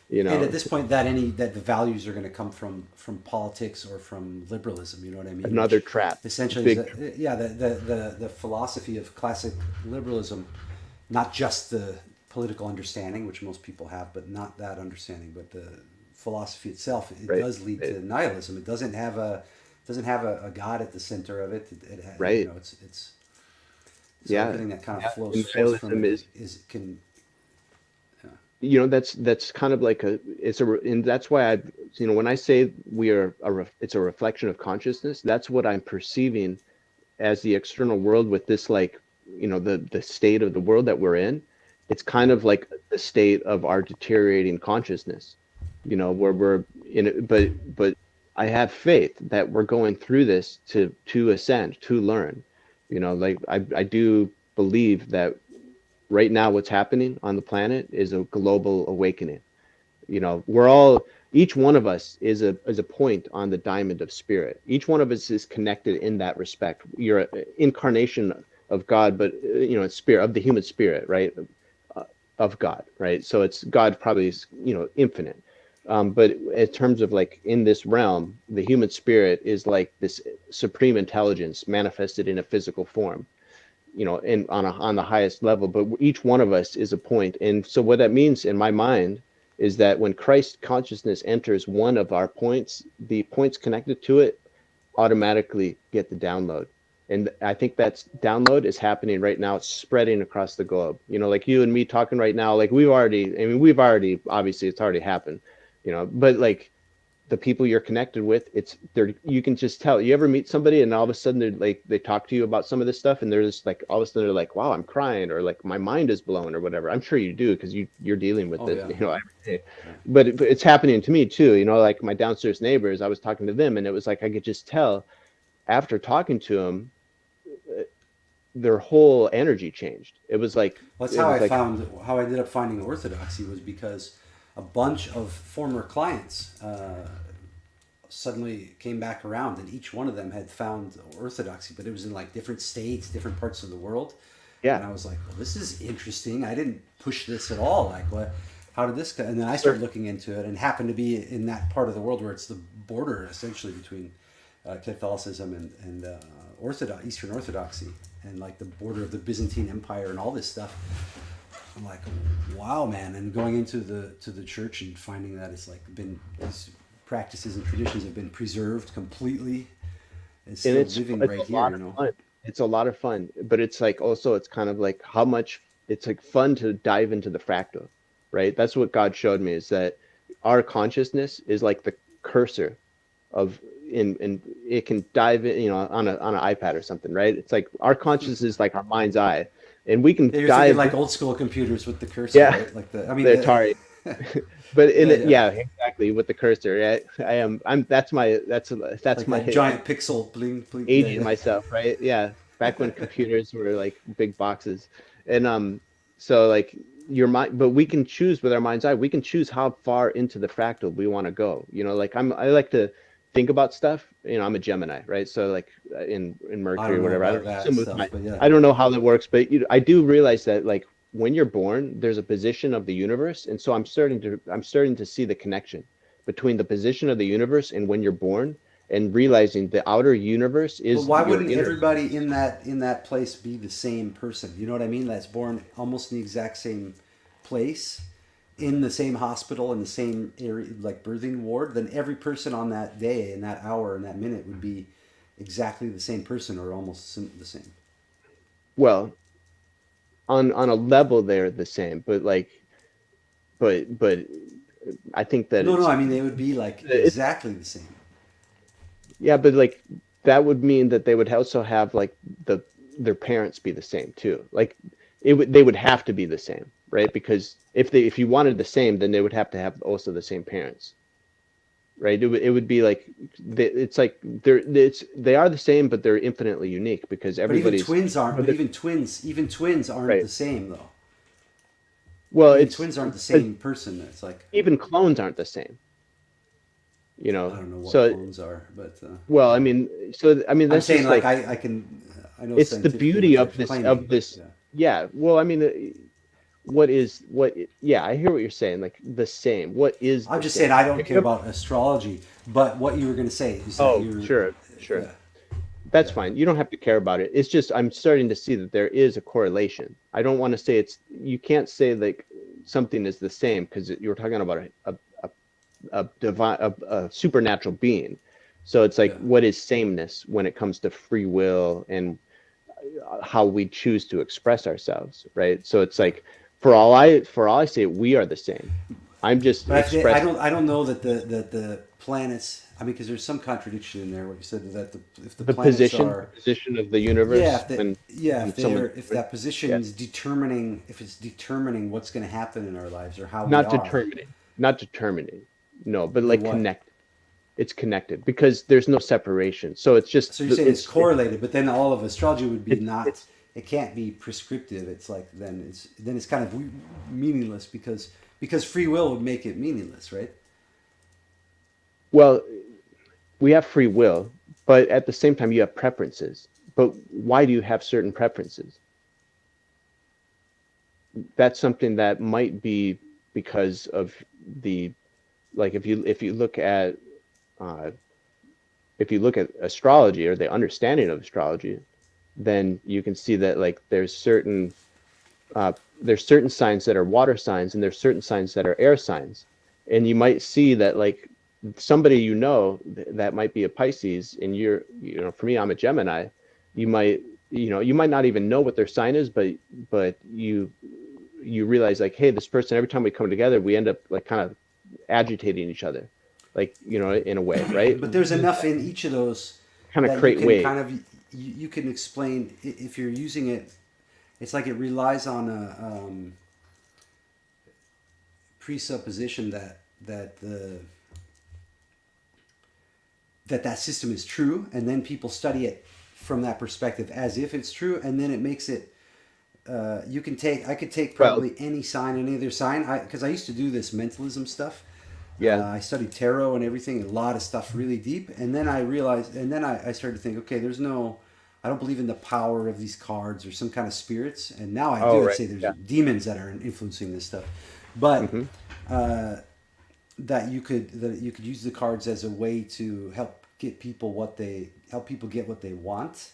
you And at know. this point, that the values are going to come from politics or from liberalism. You know what I mean? Another Which trap. essentially is Big. yeah, the philosophy of classic liberalism, not just the political understanding, which most people have, but not that understanding, but the philosophy itself. It Right. does lead Right. to nihilism. It doesn't have a god at the center of it. You Right. know, it's so Yeah. everything that kind of Yeah. flows And forth from nihilism it is, is can you know, that's kind of like a, and that's why I, you know, when I say we are it's a reflection of consciousness, that's what I'm perceiving as the external world with this, like, you know, the state of the world that we're in. It's kind of like the state of our deteriorating consciousness, you know, where we're in it, but I have faith that we're going through this to ascend, to learn, you know, like I do believe that right now what's happening on the planet is a global awakening. You know, we're all, each one of us is a point on the diamond of spirit. Each one of us is connected in that respect. You're an incarnation of God, but you know, it's spirit, of the human spirit, right? Of God, right? So it's God probably is, you know, infinite. But in terms of like in this realm, the human spirit is like this supreme intelligence manifested in a physical form, you know, in on the highest level. But each one of us is a point. And so what that means in my mind is that when Christ consciousness enters one of our points, the points connected to it automatically get the download. And I think that's download is happening right now. It's spreading across the globe. You know, like you and me talking right now, like we've already, obviously it's already happened, you know, but like the people you're connected with, it's there, you can just tell. You ever meet somebody and all of a sudden they're like, they talk to you about some of this stuff and they're just like, all of a sudden they're like, wow, I'm crying, or like my mind is blown or whatever. I'm sure you do because you're dealing with oh this, yeah. you know, every day. But it's happening to me too, you know, like my downstairs neighbors, I was talking to them and it was like I could just tell after talking to them, their whole energy changed. Well, that's It how was I like, found how I ended up finding orthodoxy was because a bunch of former clients suddenly came back around, and each one of them had found orthodoxy, but it was in like different states, different parts of the world. yeah, And I was like, well, this is interesting. I didn't push this at all. Like, what? How did this go? And then I sure. started looking into it, and happened to be in that part of the world where it's the border, essentially, between Catholicism and Eastern Orthodoxy, and like the border of the Byzantine Empire and all this stuff. I'm like, wow, man! And going into the church and finding that it's like been these practices and traditions have been preserved completely, and And still living it's right a here. lot You of know? fun. It's a lot of fun, but it's like also it's kind of like how much it's like fun to dive into the fractal, right? That's what God showed me, is that our consciousness is like the cursor of in it can dive in, you know, on an iPad or something, right? It's like our consciousness is like our mind's eye, and we can Yeah, you're thinking dive. like old school computers with the cursor, Yeah, right? Like the, I mean, the Atari. But in yeah, it, yeah, yeah, exactly, with the cursor. Yeah, I am. I'm. That's like my that giant pixel bling, bling. Yeah, aging yeah. myself, right? Yeah, back when computers were like big boxes, and so like your mind, but we can choose with our mind's eye. We can choose how far into the fractal we want to go. You know, like I like to think about stuff. You know, I'm a Gemini, right? So like in I Mercury don't or know whatever. I don't about know. that Some with stuff, my, but yeah. I don't know how that works, but I do realize that like when you're born, there's a position of the universe, and so I'm starting to see the connection between the position of the universe and when you're born, and realizing the outer universe But is why your wouldn't inner everybody universe. in that place be the same person? You know what I mean? That's born almost in the exact same place, in the same hospital, in the same area, like birthing ward. Then every person on that day, in that hour, in that minute, would be exactly the same person, or almost the same. Well, on a level they're the same, but like but I think that No, no, it's I mean they would be like it, exactly the same. yeah, but like that would mean that they would also have like the their parents be the same too. Like it would they would have to be the same, right? Because if you wanted the same, then they would have to have also the same parents, right? It would be like it's like they are the same, but they're infinitely unique because But even everybody's twins you aren't. know, But even twins aren't right. the same though. Well, Even it's twins aren't the but same person. It's like even clones aren't the same, you I know. don't know what So clones are, but well, yeah. I mean I'm that's saying just like like I can I know it's the scientifically beauty what you're claiming, of but this. yeah. Yeah, well, I mean, yeah, I hear what you're saying, like the same. What is I'm the just saying same? I don't care about astrology, but what you were going to say is that Oh, you're sure, sure. yeah, That's yeah. fine. You don't have to care about it. It's just I'm starting to see that there is a correlation. I don't want to say it's you can't say like something is the same because you're talking about a divine a supernatural being. So it's like Yeah. what is sameness when it comes to free will and how we choose to express ourselves, right? So it's Yeah. like for all I say we are the same. I'm just But I expressing don't know that the planets. I mean, because there's some contradiction in there. What you said that if the the planets the are position of the yeah, universe when if someone they're if that yeah, position's determining if it's determining what's going to happen in our lives or how we not are, determining, not determining, no, but then like what? connected. It's connected because there's no separation. So it's just So you're saying it's it's correlated, but then all of astrology would be not. it's It can't be prescriptive. It's like then it's kind of meaningless because free will would make it meaningless, right? well, we have free will, but at the same time you have preferences. But why do you have certain preferences? That's something that might be because of the like uh, if you look at astrology or the understanding of astrology, then you can see that like uh, there's certain signs that are water signs and there's certain signs that are air signs, and you might see that like somebody that might be a Pisces and for me I'm a Gemini, you might you might not even know what their sign is, but you realize like hey this person every time we come together we end up like kind of agitating each other like in a way, right? But there's enough in each of those Kind of that you create can waves. kind of you can explain if you're using it. It's like it relies on a presupposition that system is true, and then people study it from that perspective as if it's true, and then it makes it. I could take Well, probably any sign, any other sign, because I used to do this mentalism stuff. yeah. I studied tarot and everything, a lot of stuff really deep, and then I realized, and then I started to think, okay, I don't believe in the power of these cards or some kind of spirits, and now I Oh, do. I'd right. say there's Yeah. demons that are influencing this stuff, but Hmm. uh, that you could use the cards as a way to help people get what they want,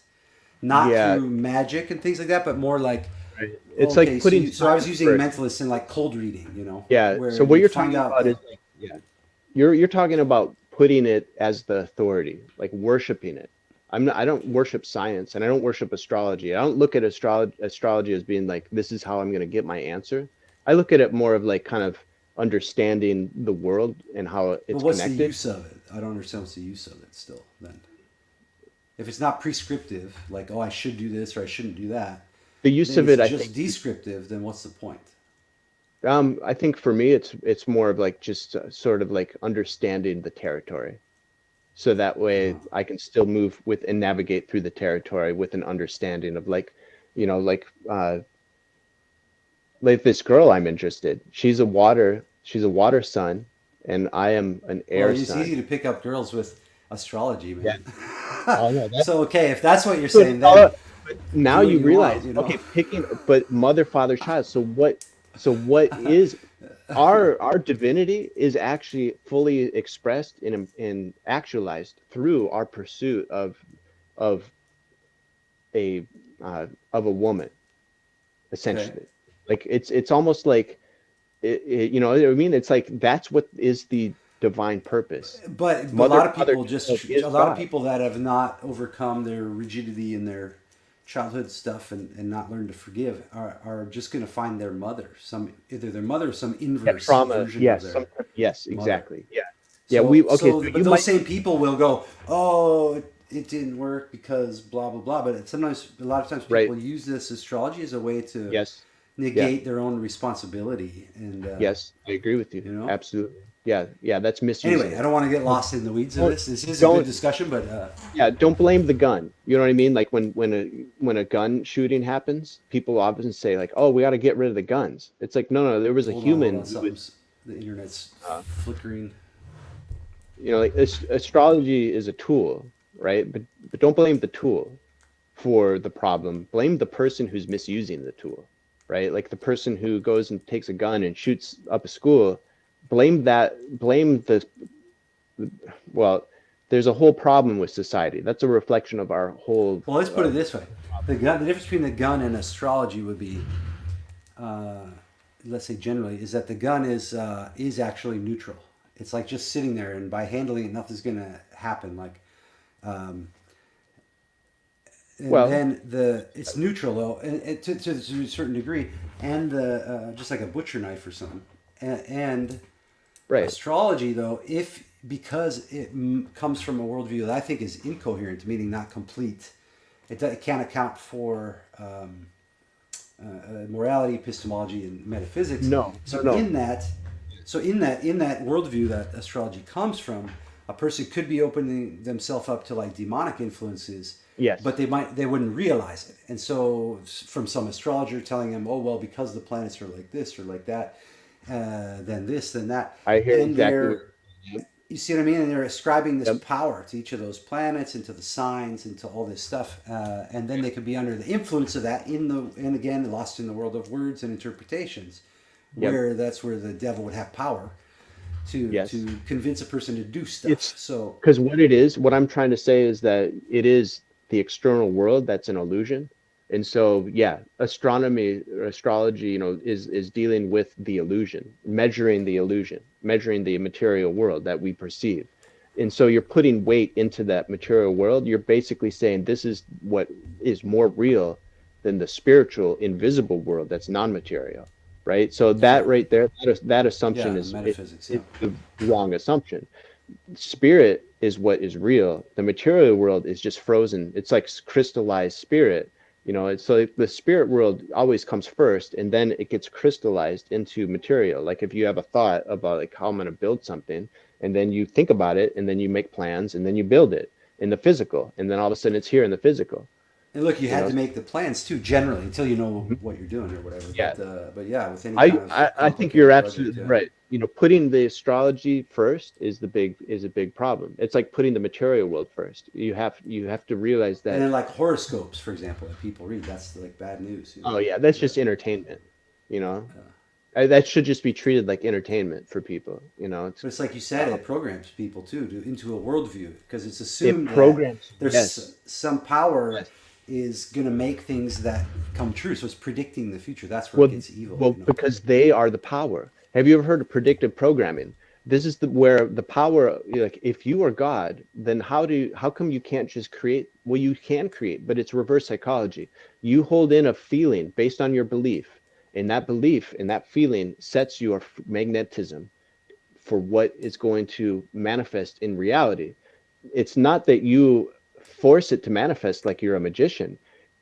not Yeah. through magic and things like that, but more like Right. It's like okay, putting so I was signs using for mentalists in like cold reading, yeah. where So what you'd you're find talking out about is that like yeah. You're talking about putting it as the authority, like worshiping it. I don't worship science and I don't worship astrology. I don't look at astrology as being like this is how I'm going to get my answer. I look at it more of like kind of understanding the world and how but it's what's the connected. use of it? I don't understand what's the use of it still then. If it's not prescriptive, like, oh, I should do this or I shouldn't do that, The use then of it's it, I think, just descriptive, then what's the point? I think for me, it's more of like just sort of like understanding the territory, so that way Uh, I can still move with and navigate through the territory with an understanding of like, you know, like this girl I'm interested. She's a water sun, and I am an well, air it's sun. easy to pick up girls with astrology, Yeah. man. Oh no, that. So, okay, if that's what you're So saying, then now do what you you want, realize, okay, but mother, father, child. So what is our divinity is actually fully expressed in actualized through our pursuit of a of a woman, Okay. essentially. Like it's almost like you know what I mean? It's like that's what is the divine purpose. But a Mother, lot of father, people child a is lot of God. people that have not overcome their rigidity and their childhood stuff and not learn to forgive are just going to find their mother, either their mother or some Yeah, inverse trauma. version of Yes, their yes, mother. exactly. Yeah. Yeah, we So, okay, so but you those might same people will go, "Oh, it didn't work because blah blah blah." But sometimes, a lot of times, right. people use this astrology as a way to Yes. Yeah. negate their own responsibility, and Yes, I agree with you. you know. Absolutely. Yeah, yeah, that's misusing Anyway, I it. don't want to get Don't lost in the weeds of don't this. This is a good don't discussion, but yeah, don't blame the gun. You know what I mean? Like when a gun shooting happens, people often say like, "Oh, we got to get rid of the guns." It's like, no, no, there was a hold human on, who was, the internet's uh, flickering. like astrology is a tool, right? But don't blame the tool for the problem. Blame the person who's misusing the tool, right? Like the person who goes and takes a gun and shoots up a school. Blame the well, there's a whole problem with society. That's a reflection of our whole Well, let's put it this way: the difference between the gun and astrology would be, uh, let's say generally, is that the gun is actually neutral. It's like just sitting there, and by handling it, nothing's going to happen. Like, um, and well, then it's neutral though, and to a certain degree, and the just like a butcher knife or something, and right. astrology though, if because it comes from a worldview that I think is incoherent, meaning not complete, it can't account for morality, epistemology, and metaphysics. No, So no, no. in that worldview that astrology comes from, a person could be opening themselves up to like demonic influences, Yes. but they wouldn't realize it. And so from some astrologer telling them, oh well, because the planets are like this or like that, then this, then that, I hear and exactly they're, you see what I mean? And they're ascribing this yep. power to each of those planets and to the signs and to all this stuff, and then they could be under the influence of that and again lost in the world of words and interpretations, Yep. where that's where the devil would have power Yes. to convince a person to do stuff. It's So because what I'm trying to say is that it is the external world that's an illusion. And so, yeah, astronomy or astrology, is dealing with the illusion, measuring the illusion, measuring the material world that we perceive. And so you're putting weight into that material world. You're basically saying this is what is more real than the spiritual, invisible world that's non-material, right? So yeah, that right there, that yeah, assumption metaphysics. Yeah, is the wrong assumption. Spirit is what is real. The material world is just frozen. It's like crystallized spirit. It's like the spirit world always comes first, and then it gets crystallized into material. Like if you have a thought about like how I'm going to build something, and then you think about it, and then you make plans, and then you build it in the physical, and then all of a sudden it's here in the physical. and look, you You had know, to make the plans too, generally, until you know what you're doing or whatever. yeah. But yeah, with any I, kind of I I think you're complicated project, absolutely yeah. right. Putting the astrology first is a big problem. It's like putting the material world first. You have to realize And that. then like horoscopes, for example, that people read, that's like bad news. Oh yeah, that's Yeah, just entertainment. You know, yeah. That should just be treated like entertainment for people. But it's like you said, it programs people too into a worldview because it's it assumed that programs. there's Yes, some power yes. is going to make things that come true. So it's predicting the future. That's where it Well, gets evil. well, because they are the power. Have you ever heard of predictive programming? This is where the power, like if you are God, then how come you can't just create? Well, you can create, but it's reverse psychology. You hold in a feeling based on your belief, and that belief and that feeling sets your magnetism for what is going to manifest in reality. It's not that you force it to manifest like you're a magician.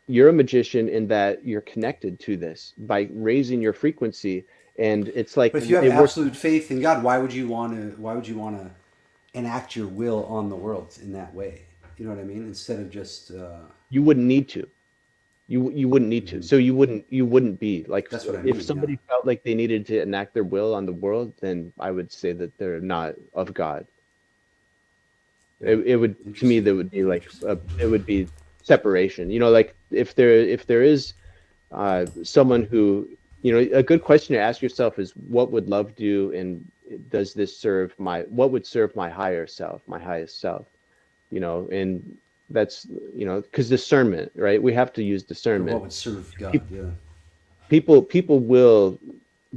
You're a magician in that you're connected to this by raising your frequency, and it's like But if you have it works. absolute faith in God, why would you want to? Why would you want to enact your will on the world in that way? You know what I mean? Instead of just You wouldn't need to. You wouldn't need to. mhm. So you wouldn't be like, That's what I if mean. Yeah. somebody felt like they needed to enact their will on the world, then I would say that they're not of God. Yeah. It would, to me, Interesting. that would be like Interesting. it would be separation. Like if there is someone who, a good question to ask yourself is, what would love do, and does this serve what would serve my higher self, my highest self? And that's, because discernment, right? We have to use Or what discernment. would serve God? Pe- Yeah. people will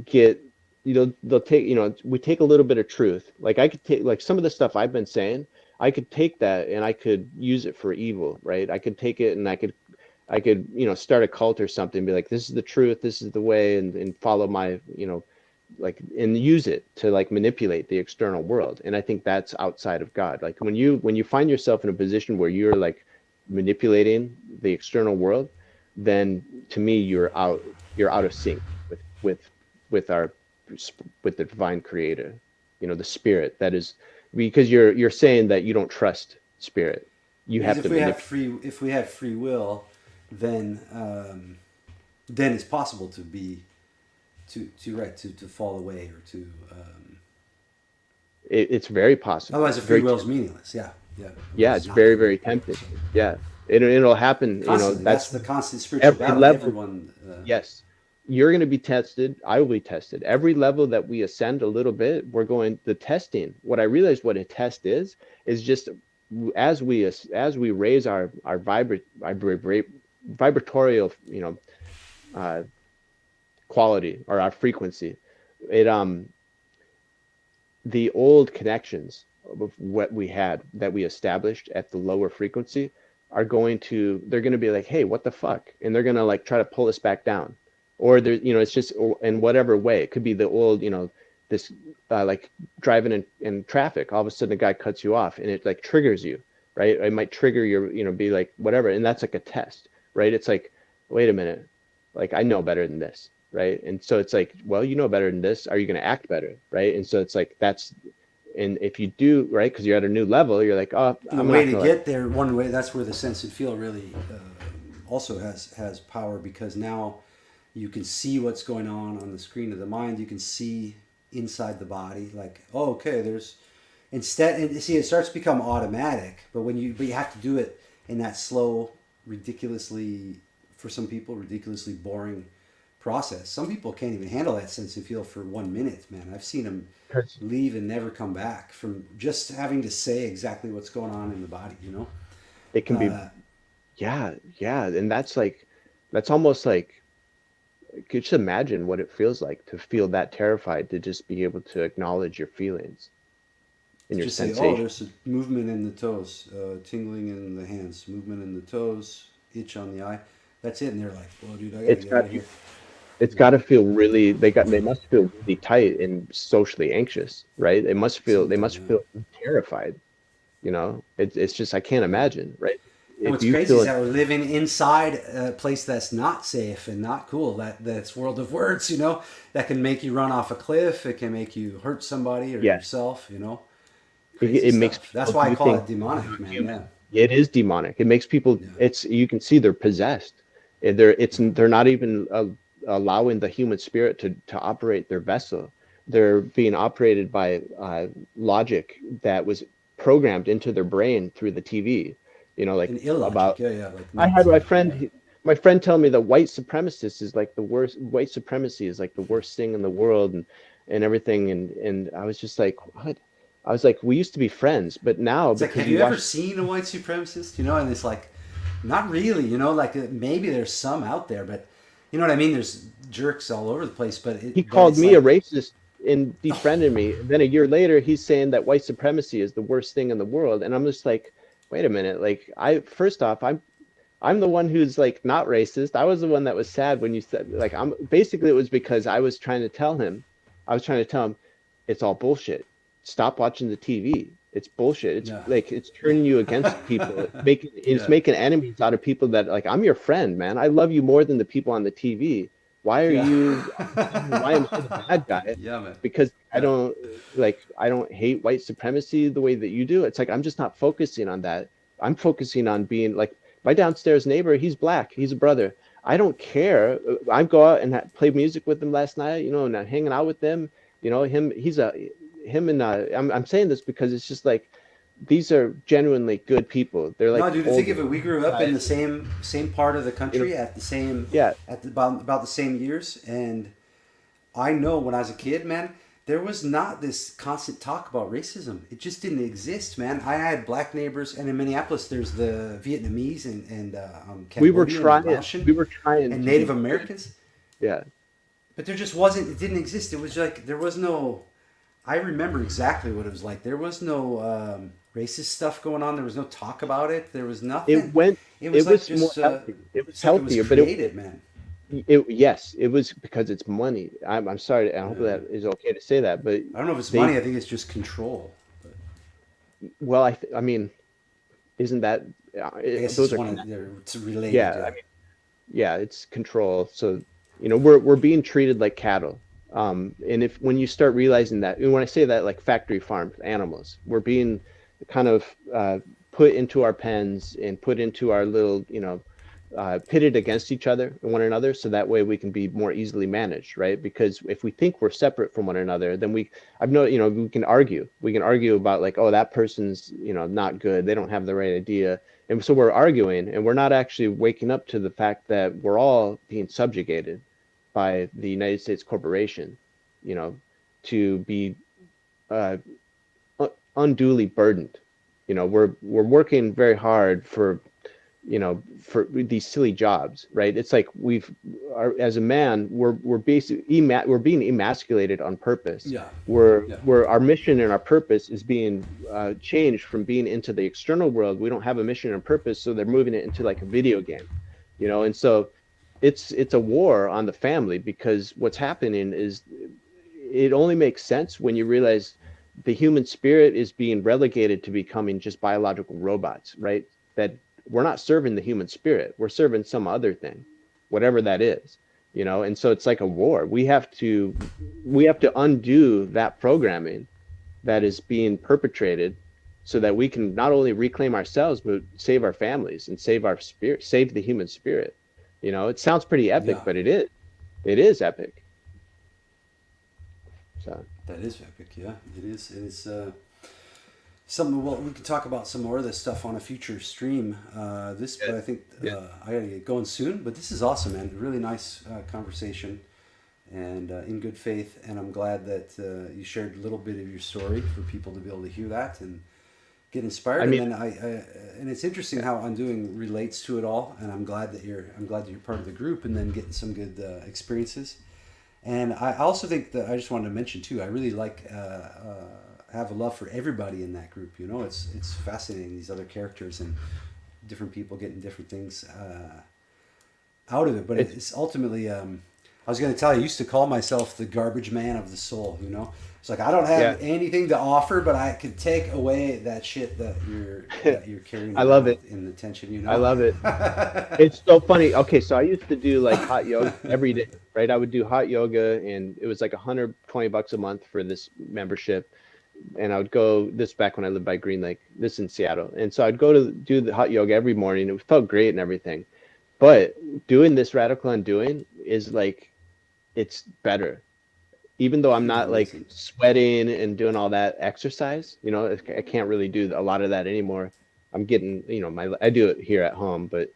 get, they'll take, we take a little bit of truth. Like I could take, like some of the stuff I've been saying, I could take that and I could use it for evil, right? I could take it and I could, start a cult or something, be like, this is the truth, this is the way, and follow my, like, and use it to like manipulate the external world. And I think that's outside of God. Like when you find yourself in a position where you're like manipulating the external world, then to me you're out of sync with with our with the divine creator, the spirit that is, because you're saying that you don't trust spirit. You Because have to manipulate. if we have free will, then it's possible to be to fall away or to It's very possible. otherwise the It's free very will is meaningless. Yeah, yeah. Yeah, It's it's not very, very tempting. Yeah, it'll happen. constantly. That's That's the constant spiritual every battle. level. Everyone. Yes, you're going to be tested. I will be tested. Every level that we ascend a little bit, we're going the testing. What I realized what a test is just as we raise our vibratorial, uh, quality or our frequency, it the old connections of what we had that we established at the lower frequency they're going to be like, hey, what the fuck, and they're going to like try to pull us back down, or there, it's just, or in whatever way. It could be the old, this like driving in traffic, all of a sudden a guy cuts you off and it like triggers you, right? It might trigger your, be like whatever, and that's like a test, right? It's like, wait a minute, like I know better than this, right? And so it's like, well, you know better than this, are you going to act better, right? And so it's like and if you do, right, because you're at a new level, you're like, oh, The way to get there, one way, that's where the sense and feel really also has power, because now you can see what's going on the screen of the mind. You can see inside the body, like, oh, okay, there's instead, and see, it starts to become automatic. But you have to do it in that slow, ridiculously, for some people, ridiculously boring process. Some people can't even handle that sense and feel for 1 minute, man. I've seen them leave and never come back from just having to say exactly what's going on in the body. it can be, yeah, and that's almost like, could you just imagine what it feels like to feel that terrified, to just be able to acknowledge your feelings and your Just say, oh, sensation. there's a movement in the toes, tingling in the hands, movement in the toes, itch on the eye. That's it. And they're like, well, dude, I gotta It's get out got of here. it's got to feel really, they must feel really tight and socially anxious, right? They Something, must yeah. feel terrified. It's just, I can't imagine, right? And If what's you crazy feel is that we're living inside a place that's not safe and not cool. That's world of words, that can make you run off a cliff. It can make you hurt somebody or yeah, yourself. it, Crazy it makes stuff. That's people why I do call things it demonic, man. human. Yeah. It is demonic. It makes people, Yeah. you can see they're possessed. They're not even allowing the human spirit to operate their vessel. They're being operated by logic that was programmed into their brain through the TV. Like And illogic. about, Yeah, yeah. Like I had nuts. Yeah. my friend tell me that white supremacy is like the worst thing in the world, and everything, and I was just like, what? I was like, we used to be friends, but now It's like, because have you you ever watch. seen a white supremacist? And it's like, not really. Like maybe there's some out there, but you know what I mean. There's jerks all over the place, but He but called it's me a like, racist and defriended me. Then a year later, he's saying that white supremacy is the worst thing in the world, and I'm just like, wait a minute. Like, first off, I'm the one who's like not racist. I was the one that was sad when you said, like, I'm basically, it was because I was trying to tell him it's all bullshit. Stop watching the TV. It's bullshit. It's yeah, like it's turning you against people. It's yeah, making enemies out of people that, like, I'm your friend, man. I love you more than the people on the TV. Why are yeah, you why am I the bad guy? yeah, man, Because yeah. I don't hate white supremacy the way that you do. It's like I'm just not focusing on that. I'm focusing on being like my downstairs neighbor. He's black. He's a brother. I don't care. I go out and play music with him last night, and I'm hanging out with them. Him and I'm saying this because it's just like these are genuinely good people. They're No, like dude, think older of it. We grew up in guys, the same part of the country at the same yeah. at the, about the same years, and I know when I was a kid, man, there was not this constant talk about racism. It just didn't exist, man. I had black neighbors, and in Minneapolis, there's the Vietnamese and We were Cambodian and trying. Laotian We were trying and to Native be. Americans, Yeah. but there just wasn't. It didn't exist. It was like there was no. I remember exactly what it was like. There was no racist stuff going on. There was no talk about it. There was It nothing. went, It was it like was more just healthy. It was it's like it was healthier, but created, man. yes, it was because it's money. I'm sorry. I hope Yeah. that is okay to say that, but I don't know if it's they, money. I think it's just control. But well, I mean, isn't that, I guess it's those are one of connected. they're it's related. Yeah. Yeah. Yeah, it's control. So, we're being treated like cattle. And if when you start realizing that, and when I say that, like factory farmed animals, we're being kind of put into our pens and put into our little, pitted against each other and one another, so that way we can be more easily managed, right? Because if we think we're separate from one another, then I've known, we can argue. We can argue about like, oh, that person's, not good. They don't have the right idea. And so we're arguing, and we're not actually waking up to the fact that we're all being subjugated by the United States corporation, you know, to be uh, unduly burdened. We're working very hard for these silly jobs, right? It's like as a man, we're basically we're being emasculated on purpose. Yeah. Yeah. We're our mission and our purpose is being changed from being into the external world. We don't have a mission and purpose, so they're moving it into like a video game, and so it's a war on the family, because what's happening is it only makes sense when you realize the human spirit is being relegated to becoming just biological robots, right? That we're not serving the human spirit, we're serving some other thing, whatever that is, and so it's like a war. We have to undo that programming that is being perpetrated, so that we can not only reclaim ourselves but save our families and save our spirit, save the human spirit. It sounds pretty epic, Yeah. but it is epic. So That is epic. Yeah. It is. It is. Some well, we could talk about some more of this stuff on a future stream. But I think I gotta get going soon. But this is awesome, man. Really nice conversation, and in good faith. And I'm glad that you shared a little bit of your story for people to be able to hear that and get inspired. I mean, And then and it's interesting how Undoing relates to it all. And I'm glad that you're part of the group, and then getting some good experiences. And I also think that I just wanted to mention too. I really like. Have a love for everybody in that group. It's fascinating, these other characters and different people getting different things out of it. But it's it's ultimately, I was going to tell you, I used to call myself the garbage man of the soul. It's like I don't yeah, have anything to offer, but I can take away that shit that you're carrying I love around it. in the tension. I love it. It's so funny. Okay, so I used to do like hot yoga every day, right? I would do hot yoga, and it was like $120 a month for this membership. And I would go, this back when I lived by Green Lake, this in Seattle. And so I'd go to do the hot yoga every morning. It felt great and everything. But doing this radical undoing is like, it's better. Even though I'm It's not like amazing. sweating and doing all that exercise, I can't really do a lot of that anymore. I'm getting, I do it here at home, but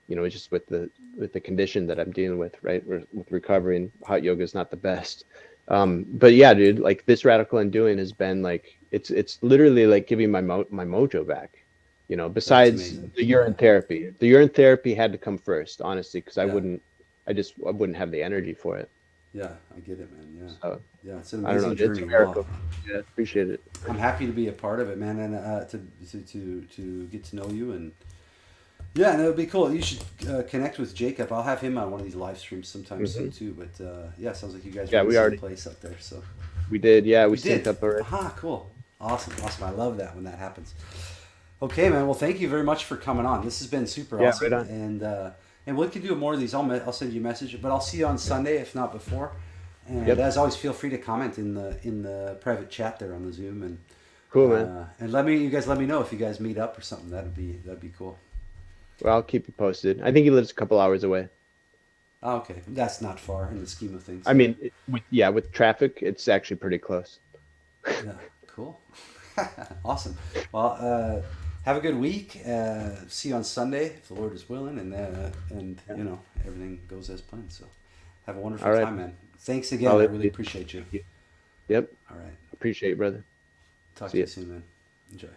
it's just with the condition that I'm dealing with, right? With recovering, hot yoga is not the best. But yeah, dude, like this radical undoing has been like, it's literally like giving my mojo back, That's besides amazing. the Yeah. urine therapy. The urine therapy had to come first, honestly, because Yeah. I wouldn't have the energy for it. Yeah. I get it, man. Yeah. So Yeah. It's an I don't know. amazing It's a journey. Wow. miracle. Yeah, appreciate it. I'm happy to be a part of it, man, and to get to know you. And yeah, and it would be cool. You should connect with Jacob. I'll have him on one of these live streams sometime Hmm. soon too. But yeah, sounds like you guys were Yeah, in the we same already, place up there. So we did. Yeah, we you synced did. up already. Aha, cool, awesome. I love that when that happens. Okay, man. Well, thank you very much for coming on. This has been super Yeah, right awesome, on. and we can do more of these. I'll send you a message, but I'll see you on Sunday, if not before. And Yep. as always, feel free to comment in the private chat there on the Zoom, Cool, man. and you guys let me know if you guys meet up or something. That'd be cool. Well, I'll keep you posted. I think he lives a couple hours away. Oh, okay, that's not far in the scheme of things. I mean, with traffic, it's actually pretty close. Yeah, cool, awesome. Well, have a good week. See you on Sunday if the Lord is willing, and Yeah. everything goes as planned. So have a All wonderful right. time, man. Thanks again. I'll I let really you. appreciate you. Yep. All right, Appreciate it, brother. talk See to ya. you soon, man. Enjoy.